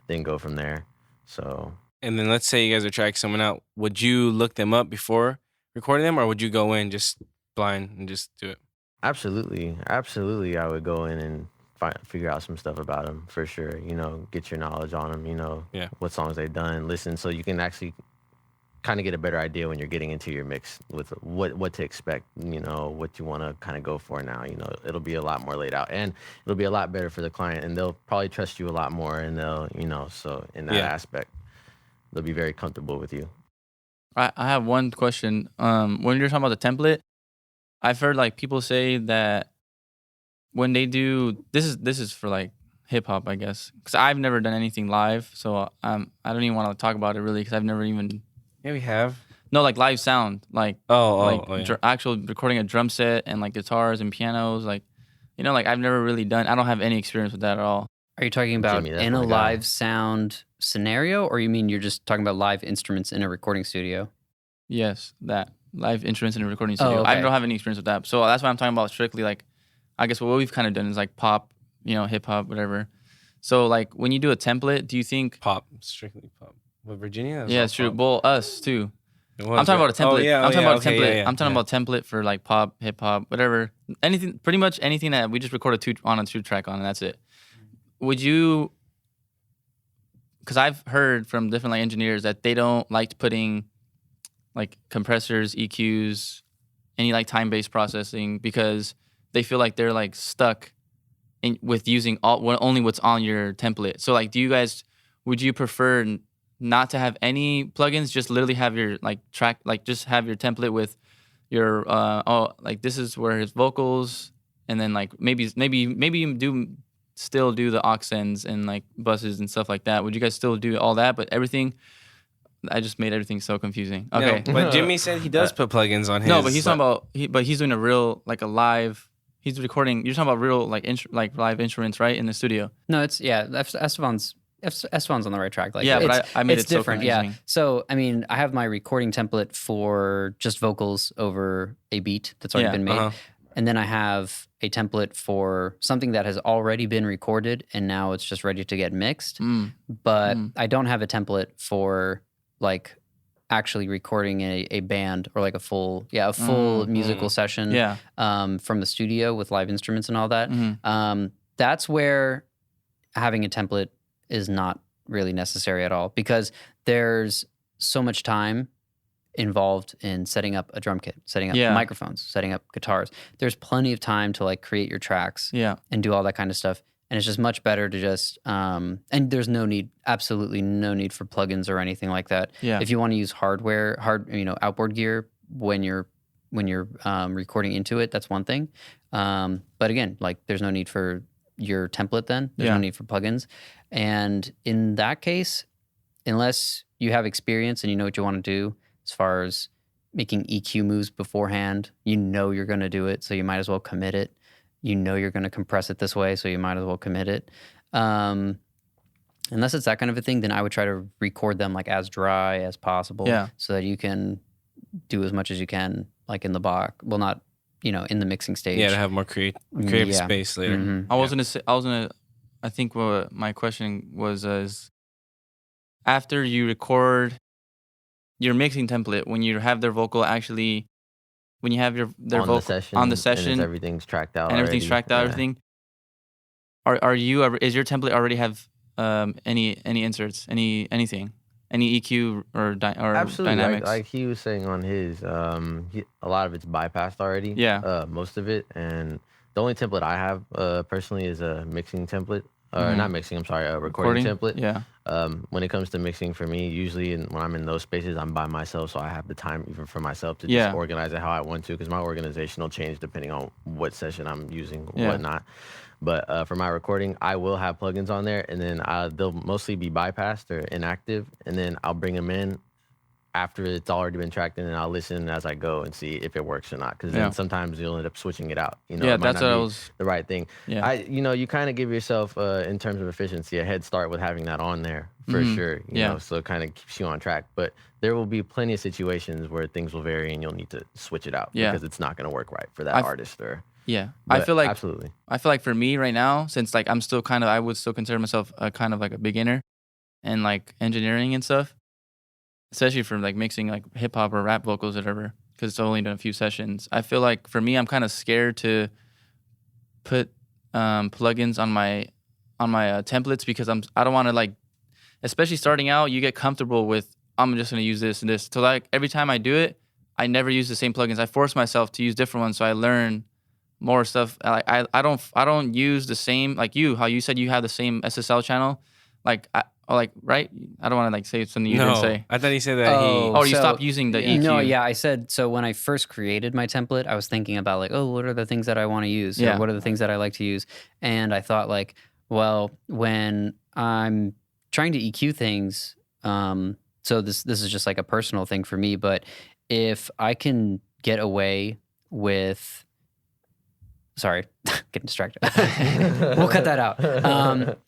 then go from there. So. And then let's say you guys are tracking someone out. Would you look them up before recording them, or would you go in just blind and just do it? Absolutely. I would go in and figure out some stuff about them for sure. Get your knowledge on them, what songs they've done, listen, so you can actually kind of get a better idea when you're getting into your mix with what to expect, what you want to kind of go for now. It'll be a lot more laid out and it'll be a lot better for the client, and they'll probably trust you a lot more, and they'll, so in that aspect, they'll be very comfortable with you. I have one question. When you're talking about the template, I've heard like people say that when they do, this is for like hip hop, I guess, because I've never done anything live, so I don't even want to talk about it really, because I've never even. Yeah, we have. No, like live sound, like actual recording a drum set and like guitars and pianos, like, like I've never really done. I don't have any experience with that at all. Are you talking about Jimmy, that's in a my guy. live sound scenario, or you mean you're just talking about live instruments in a recording studio? Yes, that live instruments in a recording studio. Oh, okay. I don't have any experience with that, so that's why I'm talking about strictly like, I guess what we've kind of done is like pop, hip hop, whatever. So like when you do a template, do you think pop, strictly pop? With Virginia? Yeah, it's true. Pop. Well, us too. I'm talking about a template. I'm talking about a template. Yeah, I'm talking about template for like pop, hip hop, whatever. Anything, pretty much anything that we just record a 2-track on, and that's it. Would you? Because I've heard from different like engineers that they don't like putting like compressors, EQs, any like time-based processing because they feel like they're like stuck with using only what's on your template. So like, would you prefer not to have any plugins, just literally have your like track, like just have your template with your like this is where his vocals, and then like maybe you still do the aux ends and like buses and stuff like that. Would you guys still do all that? But everything, I just made everything so confusing. Okay, no, but Jimmy said he does put plugins on his. No, but he's talking about but he's doing a real like a live. He's recording. You're talking about real like live instruments, right, in the studio? No, it's Esteban's on the right track. Like, yeah, but I made it different. So confusing. Yeah. So I mean, I have my recording template for just vocals over a beat that's already been made, and then I have a template for something that has already been recorded and now it's just ready to get mixed. But I don't have a template for like actually recording a band or like a full musical session from the studio with live instruments and all that. That's where having a template is not really necessary at all because there's so much time involved in setting up a drum kit, setting up microphones, setting up guitars. There's plenty of time to like create your tracks and do all that kind of stuff. And it's just much better to just, and there's absolutely no need for plugins or anything like that. Yeah. If you want to use outboard gear when you're recording into it, that's one thing. But again, like there's no need for your template then. There's no need for plugins. And in that case, unless you have experience and you know what you want to do as far as making EQ moves beforehand, you're going to do it, so you might as well commit it. You're going to compress it this way, so you might as well commit it. Unless it's that kind of a thing, then I would try to record them like as dry as possible so that you can do as much as you can like in the box. Well, not, in the mixing stage. Yeah, to have more creative space later. Mm-hmm. I think what my question was is after you record your mixing template, when you have their vocal actually, when you have their vocal on the session, and everything's tracked out, everything. Is your template already have any inserts, anything, any EQ or absolutely dynamics? Like he was saying on his, a lot of it's bypassed already. Yeah, most of it, and the only template I have personally is a mixing template. Or not mixing, I'm sorry, a recording template. Yeah. When it comes to mixing for me, usually when I'm in those spaces, I'm by myself, so I have the time even for myself to just organize it how I want to, because my organization will change depending on what session I'm using, whatnot. But for my recording, I will have plugins on there, and then they'll mostly be bypassed or inactive, and then I'll bring them in after it's already been tracked in, and I'll listen as I go and see if it works or not. Because then sometimes you'll end up switching it out. It might that's not what be I was. the right thing. Yeah. You kind of give yourself, in terms of efficiency, a head start with having that on there for sure. You know, so it kind of keeps you on track. But there will be plenty of situations where things will vary, and you'll need to switch it out because it's not going to work right for that artist. I feel like absolutely. I feel like for me right now, since like I'm still I would still consider myself kind of like a beginner, and like engineering and stuff. Especially for like mixing like hip hop or rap vocals or whatever, because it's only done a few sessions. I feel like for me, I'm kind of scared to put plugins on my templates because I don't want to like, especially starting out, you get comfortable with I'm just gonna use this and this. So like every time I do it, I never use the same plugins. I force myself to use different ones so I learn more stuff. I don't use the same like how you said you have the same SSL channel, right? I don't want to like say something you didn't say. I thought he said that you stopped using the EQ. No, I said, so when I first created my template, I was thinking about like, what are the things that I want to use? Or what are the things that I like to use? And I thought like, well, when I'm trying to EQ things, so this is just like a personal thing for me, but if I can get away with, sorry, getting distracted. We'll cut that out.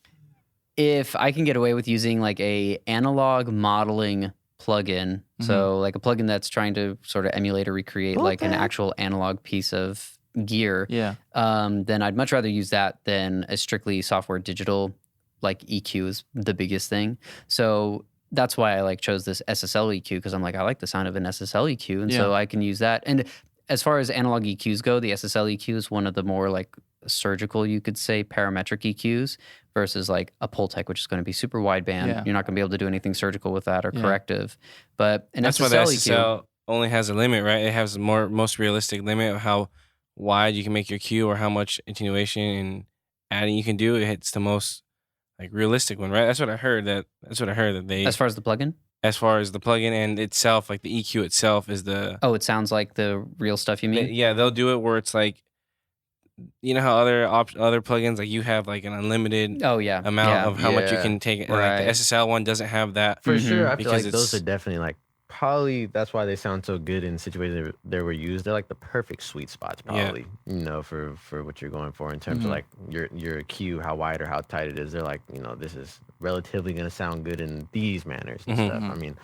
if I can get away with using like a analog modeling plugin, so like a plugin that's trying to sort of emulate or recreate like an actual analog piece of gear, then I'd much rather use that than a strictly software digital, like EQ is the biggest thing. So that's why I like chose this SSL EQ, because I'm like, I like the sound of an SSL EQ, and so I can use that. And as far as analog EQs go, the SSL EQ is one of the more like surgical, you could say, parametric EQs versus like a Pultec, which is going to be super wideband. You're not going to be able to do anything surgical with that or corrective. But an that's SSL why the EQ SSL only has a limit, right? It has the most realistic limit of how wide you can make your cue or how much attenuation and adding you can do. It hits the most like realistic one, right? That's what I heard. That's what I heard that they. As far as the plugin. As far as the plugin and itself, like the EQ itself is the. Oh, it sounds like the real stuff you mean? Yeah, they'll do it where it's like, you know how other plugins, like you have like an unlimited amount of how much you can take. And like the SSL one doesn't have that. For sure. I feel like those are definitely like, probably that's why they sound so good in situations they were used. They're like the perfect sweet spots, probably, you know, for what you're going for in terms of like your cue, how wide or how tight it is. They're like, you know, this is relatively going to sound good in these manners and stuff. I mean,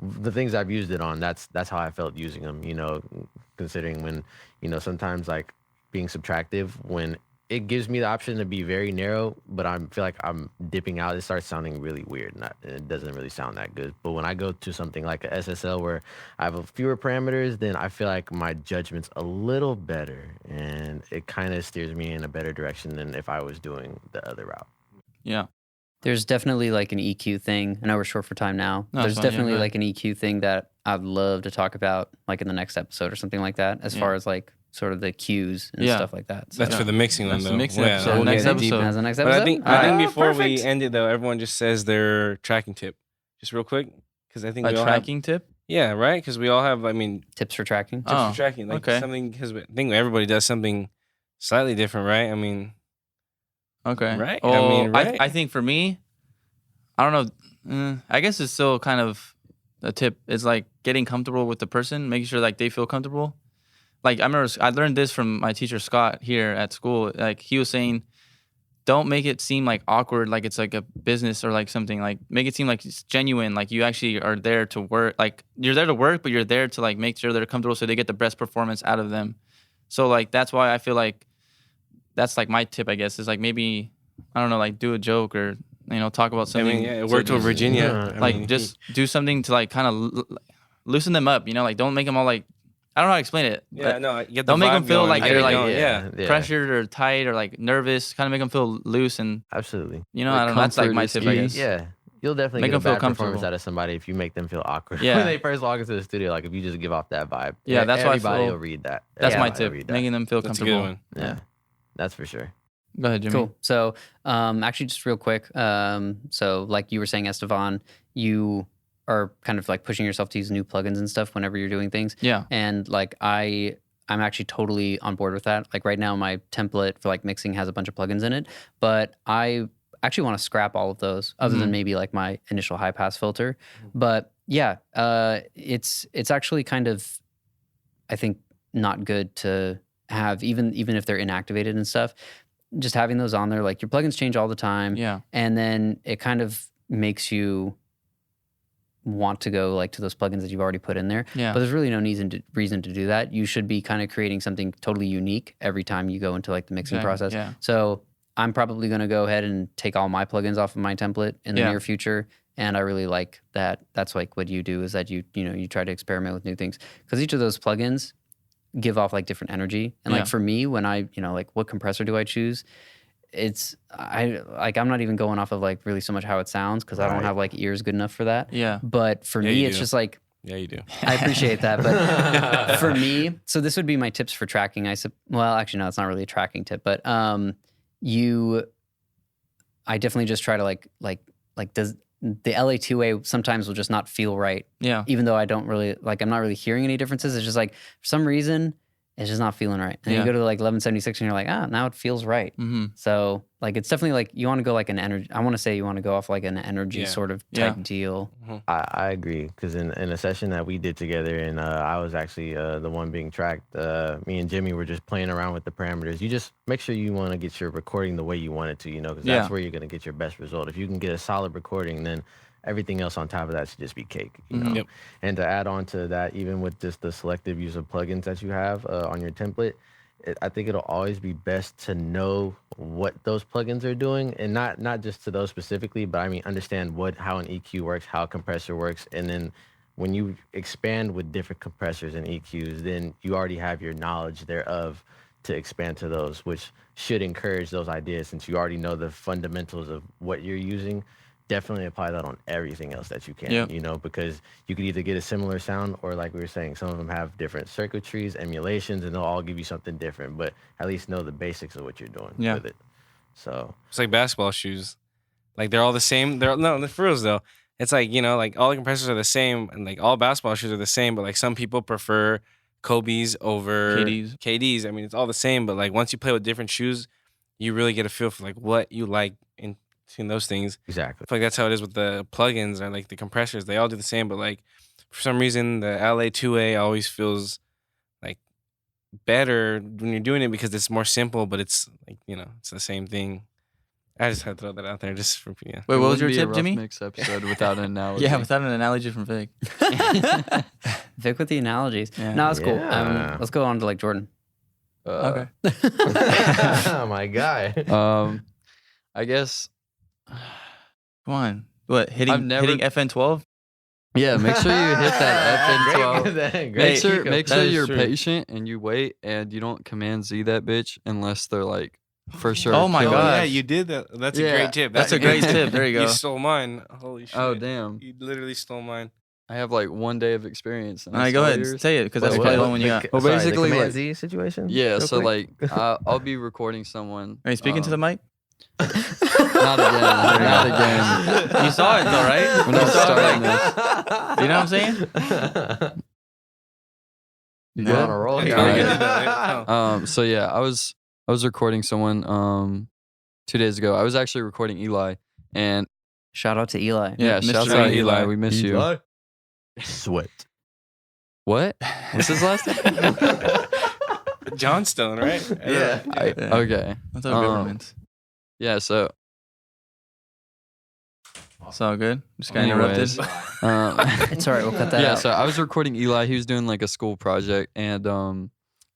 the things I've used it on, that's how I felt using them, you know, considering when, you know, sometimes like being subtractive, when it gives me the option to be very narrow, but I feel like I'm dipping out, it starts sounding really weird. And it doesn't really sound that good. But when I go to something like a SSL where I have fewer parameters, then I feel like my judgment's a little better. And it kind of steers me in a better direction than if I was doing the other route. Yeah. There's definitely like an EQ thing. I know we're short for time now. No, there's fine, definitely like an EQ thing that I'd love to talk about like in the next episode or something like that, as far as like sort of the cues and stuff like that. So, that's for the mixing one, though. The mixing episode. We'll next get episode. deep. As the next But episode. I think before we end it, though, everyone just says their tracking tip, just real quick, because I think A we all tracking tip? Yeah, right. Because we all have, I mean, tips for tracking. tips for tracking, like something. Because I think everybody does something slightly different, right? I mean, right. Well, I mean, right. I think for me, I don't know. I guess it's still kind of a tip. It's like getting comfortable with the person, making sure like they feel comfortable. Like I remember I learned this from my teacher Scott here at school. Like he was saying, don't make it seem like awkward, like it's like a business or like something. Like make it seem like it's genuine, like you actually are there to work. Like you're there to work, but you're there to like make sure they're comfortable so they get the best performance out of them. So like that's why I feel like that's like my tip, I guess, is like maybe I don't know, like do a joke or talk about something. I mean, it worked with Virginia. Like just do something to like kind of loosen them up. Like don't make them all like. I don't know how to explain it. Yeah, no, get the don't make them feel going. like they're like pressured or tight or like nervous. Kind of make them feel loose and absolutely. I don't know. That's like my tip, I guess. Yeah, you'll definitely make get them a feel bad performance comfortable out of somebody if you make them feel awkward when they first log into the studio. Like if you just give off that vibe. Yeah, that's why everybody will read that. That's my tip. Making them feel comfortable. That's a good one. Yeah, that's for sure. Go ahead, Jimmy. Cool. So, actually, just real quick. So, like you were saying, Estevan, you are kind of like pushing yourself to use new plugins and stuff whenever you're doing things. Yeah. And like I'm actually totally on board with that. Like right now, my template for like mixing has a bunch of plugins in it, but I actually want to scrap all of those, other than maybe like my initial high pass filter. But yeah, it's actually kind of, I think, not good to have even if they're inactivated and stuff. Just having those on there, like your plugins change all the time. Yeah. And then it kind of makes you want to go like to those plugins that you've already put in there. Yeah. But there's really no reason to do that. You should be kind of creating something totally unique every time you go into like the mixing process. Yeah. So I'm probably going to go ahead and take all my plugins off of my template in the near future. And I really like that. That's like what you do is that you try to experiment with new things, because each of those plugins give off like different energy. And like for me, when I, like what compressor do I choose? I'm not even going off of like really so much how it sounds, because I don't have like ears good enough for that. Yeah. But for me, it's just like, yeah, you do. I appreciate that. But for me, so this would be my tips for tracking. Well, actually, no, it's not really a tracking tip, but I definitely just try to like does the LA2A sometimes will just not feel right. Yeah. Even though I don't really I'm not really hearing any differences. It's just like for some reason it's just not feeling right. And you go to like 1176 and you're like, now it feels right. Mm-hmm. So like it's definitely like you want to go like an energy. I want to say you want to go off like an energy sort of type deal. Mm-hmm. I agree, because in a session that we did together, and I was actually the one being tracked. Me and Jimmy were just playing around with the parameters. You just make sure you want to get your recording the way you want it to, because that's where you're gonna get your best result. If you can get a solid recording, then everything else on top of that should just be cake, you know. And to add on to that, even with just the selective use of plugins that you have on your template, I think it'll always be best to know what those plugins are doing, and not just to those specifically, but I mean understand how an EQ works, how a compressor works, and then when you expand with different compressors and EQs, then you already have your knowledge thereof to expand to those, which should encourage those ideas, since you already know the fundamentals of what you're using. Definitely apply that on everything else that you can, because you could either get a similar sound, or like we were saying, some of them have different circuitries, emulations, and they'll all give you something different, but at least know the basics of what you're doing with it. So it's like basketball shoes. Like they're all the same. No, for reals though. It's like, like all the compressors are the same, and like all basketball shoes are the same, but like some people prefer Kobe's over KD's. I mean, it's all the same, but like once you play with different shoes, you really get a feel for like what you like in those things. Exactly. I feel like that's how it is with the plugins or like the compressors. They all do the same, but like for some reason the LA2A always feels like better when you're doing it because it's more simple, but it's like, it's the same thing. I just had to throw that out there just for Wait, what was your tip, Jimmy? Mix episode without an analogy. Yeah, without an analogy from Vic. Vic with the analogies. Yeah. No, that's cool. Let's go on to like Jordan. Okay. My guy. I guess. Come on. What? Hitting FN12? Yeah, make sure you hit that FN12. Make sure you're true. patient and you wait, and you don't Command Z that bitch unless they're like for sure. Oh my god! Yeah, you did that. That's a great tip. That's a great tip. There you go. You stole mine. Holy shit! Oh damn! You literally stole mine. I have like 1 day of experience. All right, go ahead. Say it, because that's probably the one when you got. Well, basically, the Command Z situation. Yeah, so like I'll be recording someone. Are you speaking to the mic? Not again. You saw it though, right? We're not starting this. You know what I'm saying? You're on a roll here. So yeah, I was recording someone 2 days ago. I was actually recording Eli, and shout out to Eli. Yeah, shout out Eli. We miss you. Sweat. What? What's his last name? Johnstone, right? Yeah. Okay. That's our government. Yeah, so it's all good. Just got interrupted. It's all right. We'll cut that out. Yeah, so I was recording Eli. He was doing like a school project, and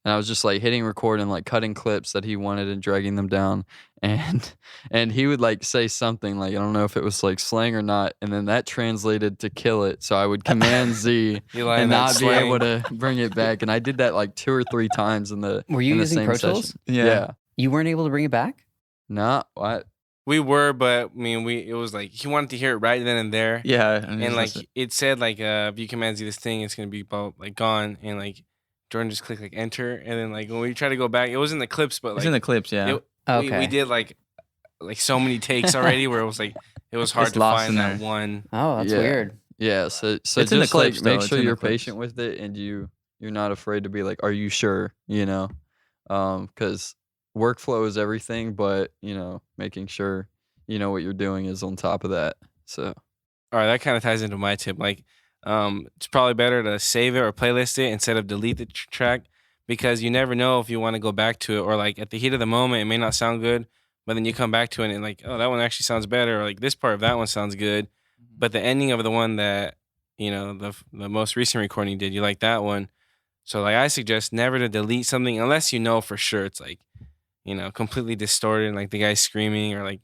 I was just like hitting record and like cutting clips that he wanted and dragging them down, and he would like say something like, I don't know if it was like slang or not, and then that translated to kill it. So I would Command Z and not be able to bring it back, and I did that like 2 or 3 times in the. Were you using Pro Tools? Yeah. You weren't able to bring it back? Nah, what? We were, but I mean, it was like he wanted to hear it right then and there. Yeah, and like it said like if you Command Z this thing, it's gonna be like gone, and like Jordan just clicked like enter, and then like when we try to go back, it was in the clips, but like it's in the clips, yeah. Okay. We did like so many takes already where it was like it was hard to find that one. Oh, that's weird. Yeah, so it's in the just clips, like make though. sure you're patient with it, and you're not afraid to be like, are you sure? Because workflow is everything, but making sure you know what you're doing is on top of that. So, all right, that kind of ties into my tip. Like, it's probably better to save it or playlist it instead of delete the track, because you never know if you want to go back to it, or like at the heat of the moment, it may not sound good, but then you come back to it and like, oh, that one actually sounds better, or like this part of that one sounds good, but the ending of the one that the most recent recording did, you like that one. So like I suggest never to delete something unless you know for sure it's like completely distorted, like the guy's screaming, or like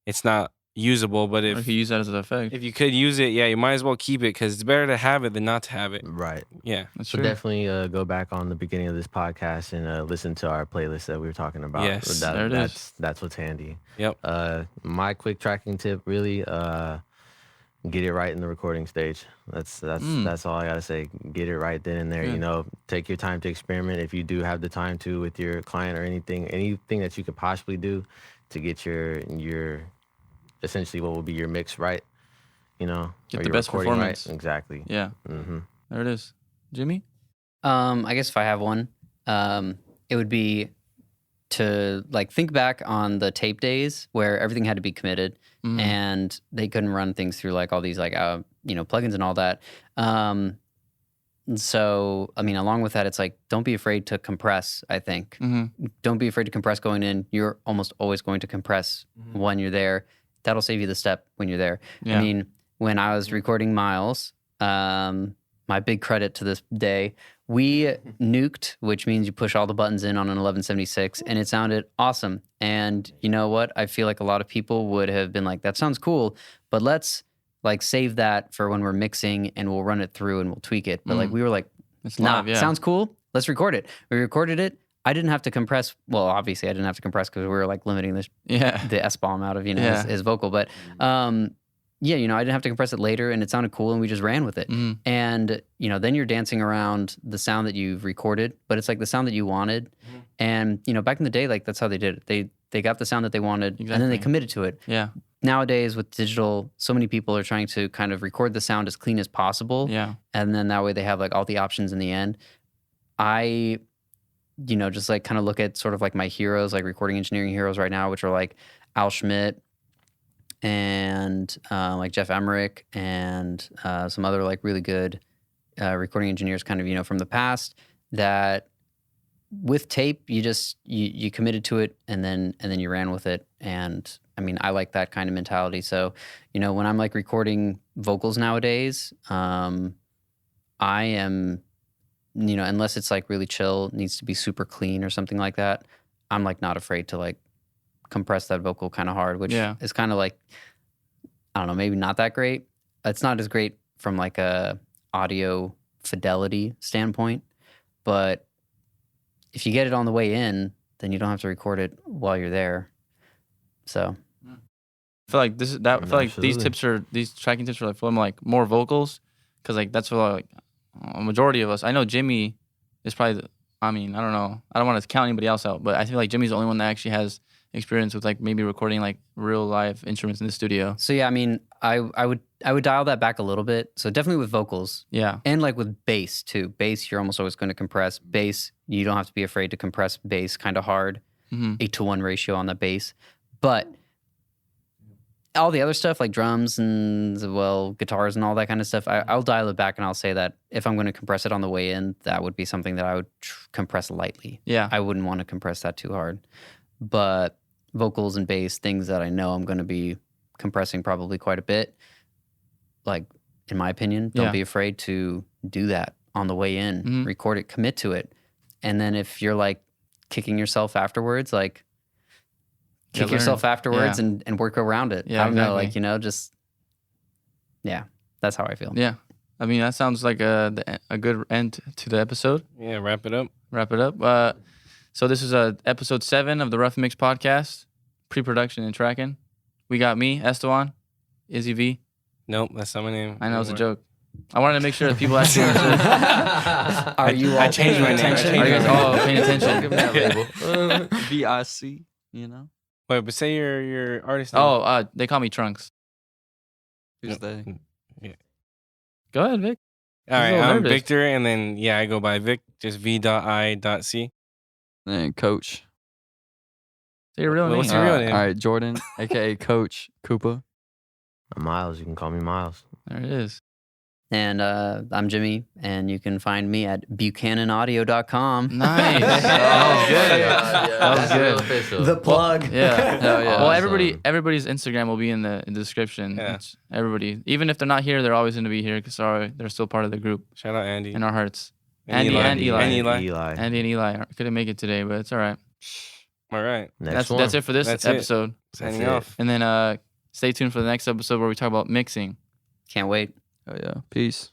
it's not usable. But if you use that as an effect, if you could use it, yeah, you might as well keep it, because it's better to have it than not to have it. Right. Yeah. That's so true. Definitely go back on the beginning of this podcast and listen to our playlist that we were talking about. Yes, there it is. That's what's handy. Yep. My quick tracking tip, really, get it right in the recording stage. That's all I gotta say. Get it right then and there. Yeah. Take your time to experiment if you do have the time to with your client, or anything that you could possibly do to get your essentially what will be your mix right. Get or the your best recording performance. right. Exactly. Yeah. Mm-hmm. There it is. Jimmy? I guess if I have one, it would be to like think back on the tape days where everything had to be committed and they couldn't run things through like all these like plugins and all that. So I mean, along with that, it's like don't be afraid to compress. I think don't be afraid to compress going in. You're almost always going to compress when you're there. That'll save you the step when you're there. Yeah. I mean, when I was recording Miles, my big credit to this day, we nuked, which means you push all the buttons in on an 1176, and it sounded awesome. And you know what? I feel like a lot of people would have been like, that sounds cool, but let's like save that for when we're mixing and we'll run it through and we'll tweak it. But like we were like, sounds cool. Let's record it. We recorded it. I didn't have to compress. Well, obviously I didn't have to compress because we were like limiting the S-bomb out of, his vocal. But I didn't have to compress it later and it sounded cool and we just ran with it. And, then you're dancing around the sound that you've recorded, but it's like the sound that you wanted. And, back in the day, like that's how they did it. They got the sound that they wanted and then they committed to it. Yeah. Nowadays with digital, so many people are trying to kind of record the sound as clean as possible. Yeah. And then that way they have like all the options in the end. I, just like kind of look at sort of like my heroes, like recording engineering heroes right now, which are like Al Schmidt and like Jeff Emmerich and some other like really good recording engineers kind of, from the past that with tape, you committed to it and then you ran with it. And I mean, I like that kind of mentality. So, when I'm like recording vocals nowadays, I am, unless it's like really chill, needs to be super clean or something like that, I'm like not afraid to like compress that vocal kind of hard, which is kind of like, I don't know, maybe not that great. It's not as great from like a audio fidelity standpoint, but if you get it on the way in, then you don't have to record it while you're there. So I feel like these tracking tips are like for like more vocals, because like that's what like a majority of us. I know Jimmy is probably. I don't know. I don't want to count anybody else out, but I feel like Jimmy's the only one that actually has experience with like maybe recording like real live instruments in the studio. So yeah, I mean, I would dial that back a little bit. So definitely with vocals. Yeah. And like with bass too. Bass, you're almost always going to compress. Bass, you don't have to be afraid to compress bass kind of hard. 8-to-1 ratio on the bass. But all the other stuff like drums and guitars and all that kind of stuff, I'll dial it back and I'll say that if I'm going to compress it on the way in, that would be something that I would compress lightly. Yeah. I wouldn't want to compress that too hard. But vocals and bass, things that I know I'm going to be compressing probably quite a bit, like in my opinion, don't be afraid to do that on the way in, record it, commit to it. And then if you're like kicking yourself afterwards, like kick yourself afterwards and work around it. Yeah, I don't know, like, that's how I feel. Yeah. I mean, that sounds like a good end to the episode. Yeah, wrap it up. So this is episode 7 of the Rough Mix podcast, pre-production and tracking. We got me, Esteban, Izzy V. Nope, that's not my name. I know, it's a joke. I wanted to make sure that people actually understood. Are you all changed my name? Are you guys all paying attention? Give me that label. VIC, Wait, but say your artist name. Oh, they call me Trunks. Who's they? Yeah. Go ahead, Vic. All right, I'm Victor, and then I go by Vic, just V.I.C. And Coach. Say your real name. What's your real name? All right, Jordan, aka Coach Koopa. Miles, you can call me Miles. There it is. And I'm Jimmy, and you can find me at buchananaudio.com. Nice. That was good. Official. The plug. Yeah. Well, Awesome. everybody's Instagram will be in the description. Yeah. Everybody, even if they're not here, they're always going to be here because they're still part of the group. Shout out Andy. In our hearts. Andy and Eli. Andy and Eli couldn't make it today, but it's all right. All right. That's it for this episode. Signing off. And then stay tuned for the next episode where we talk about mixing. Can't wait. Oh yeah. Peace.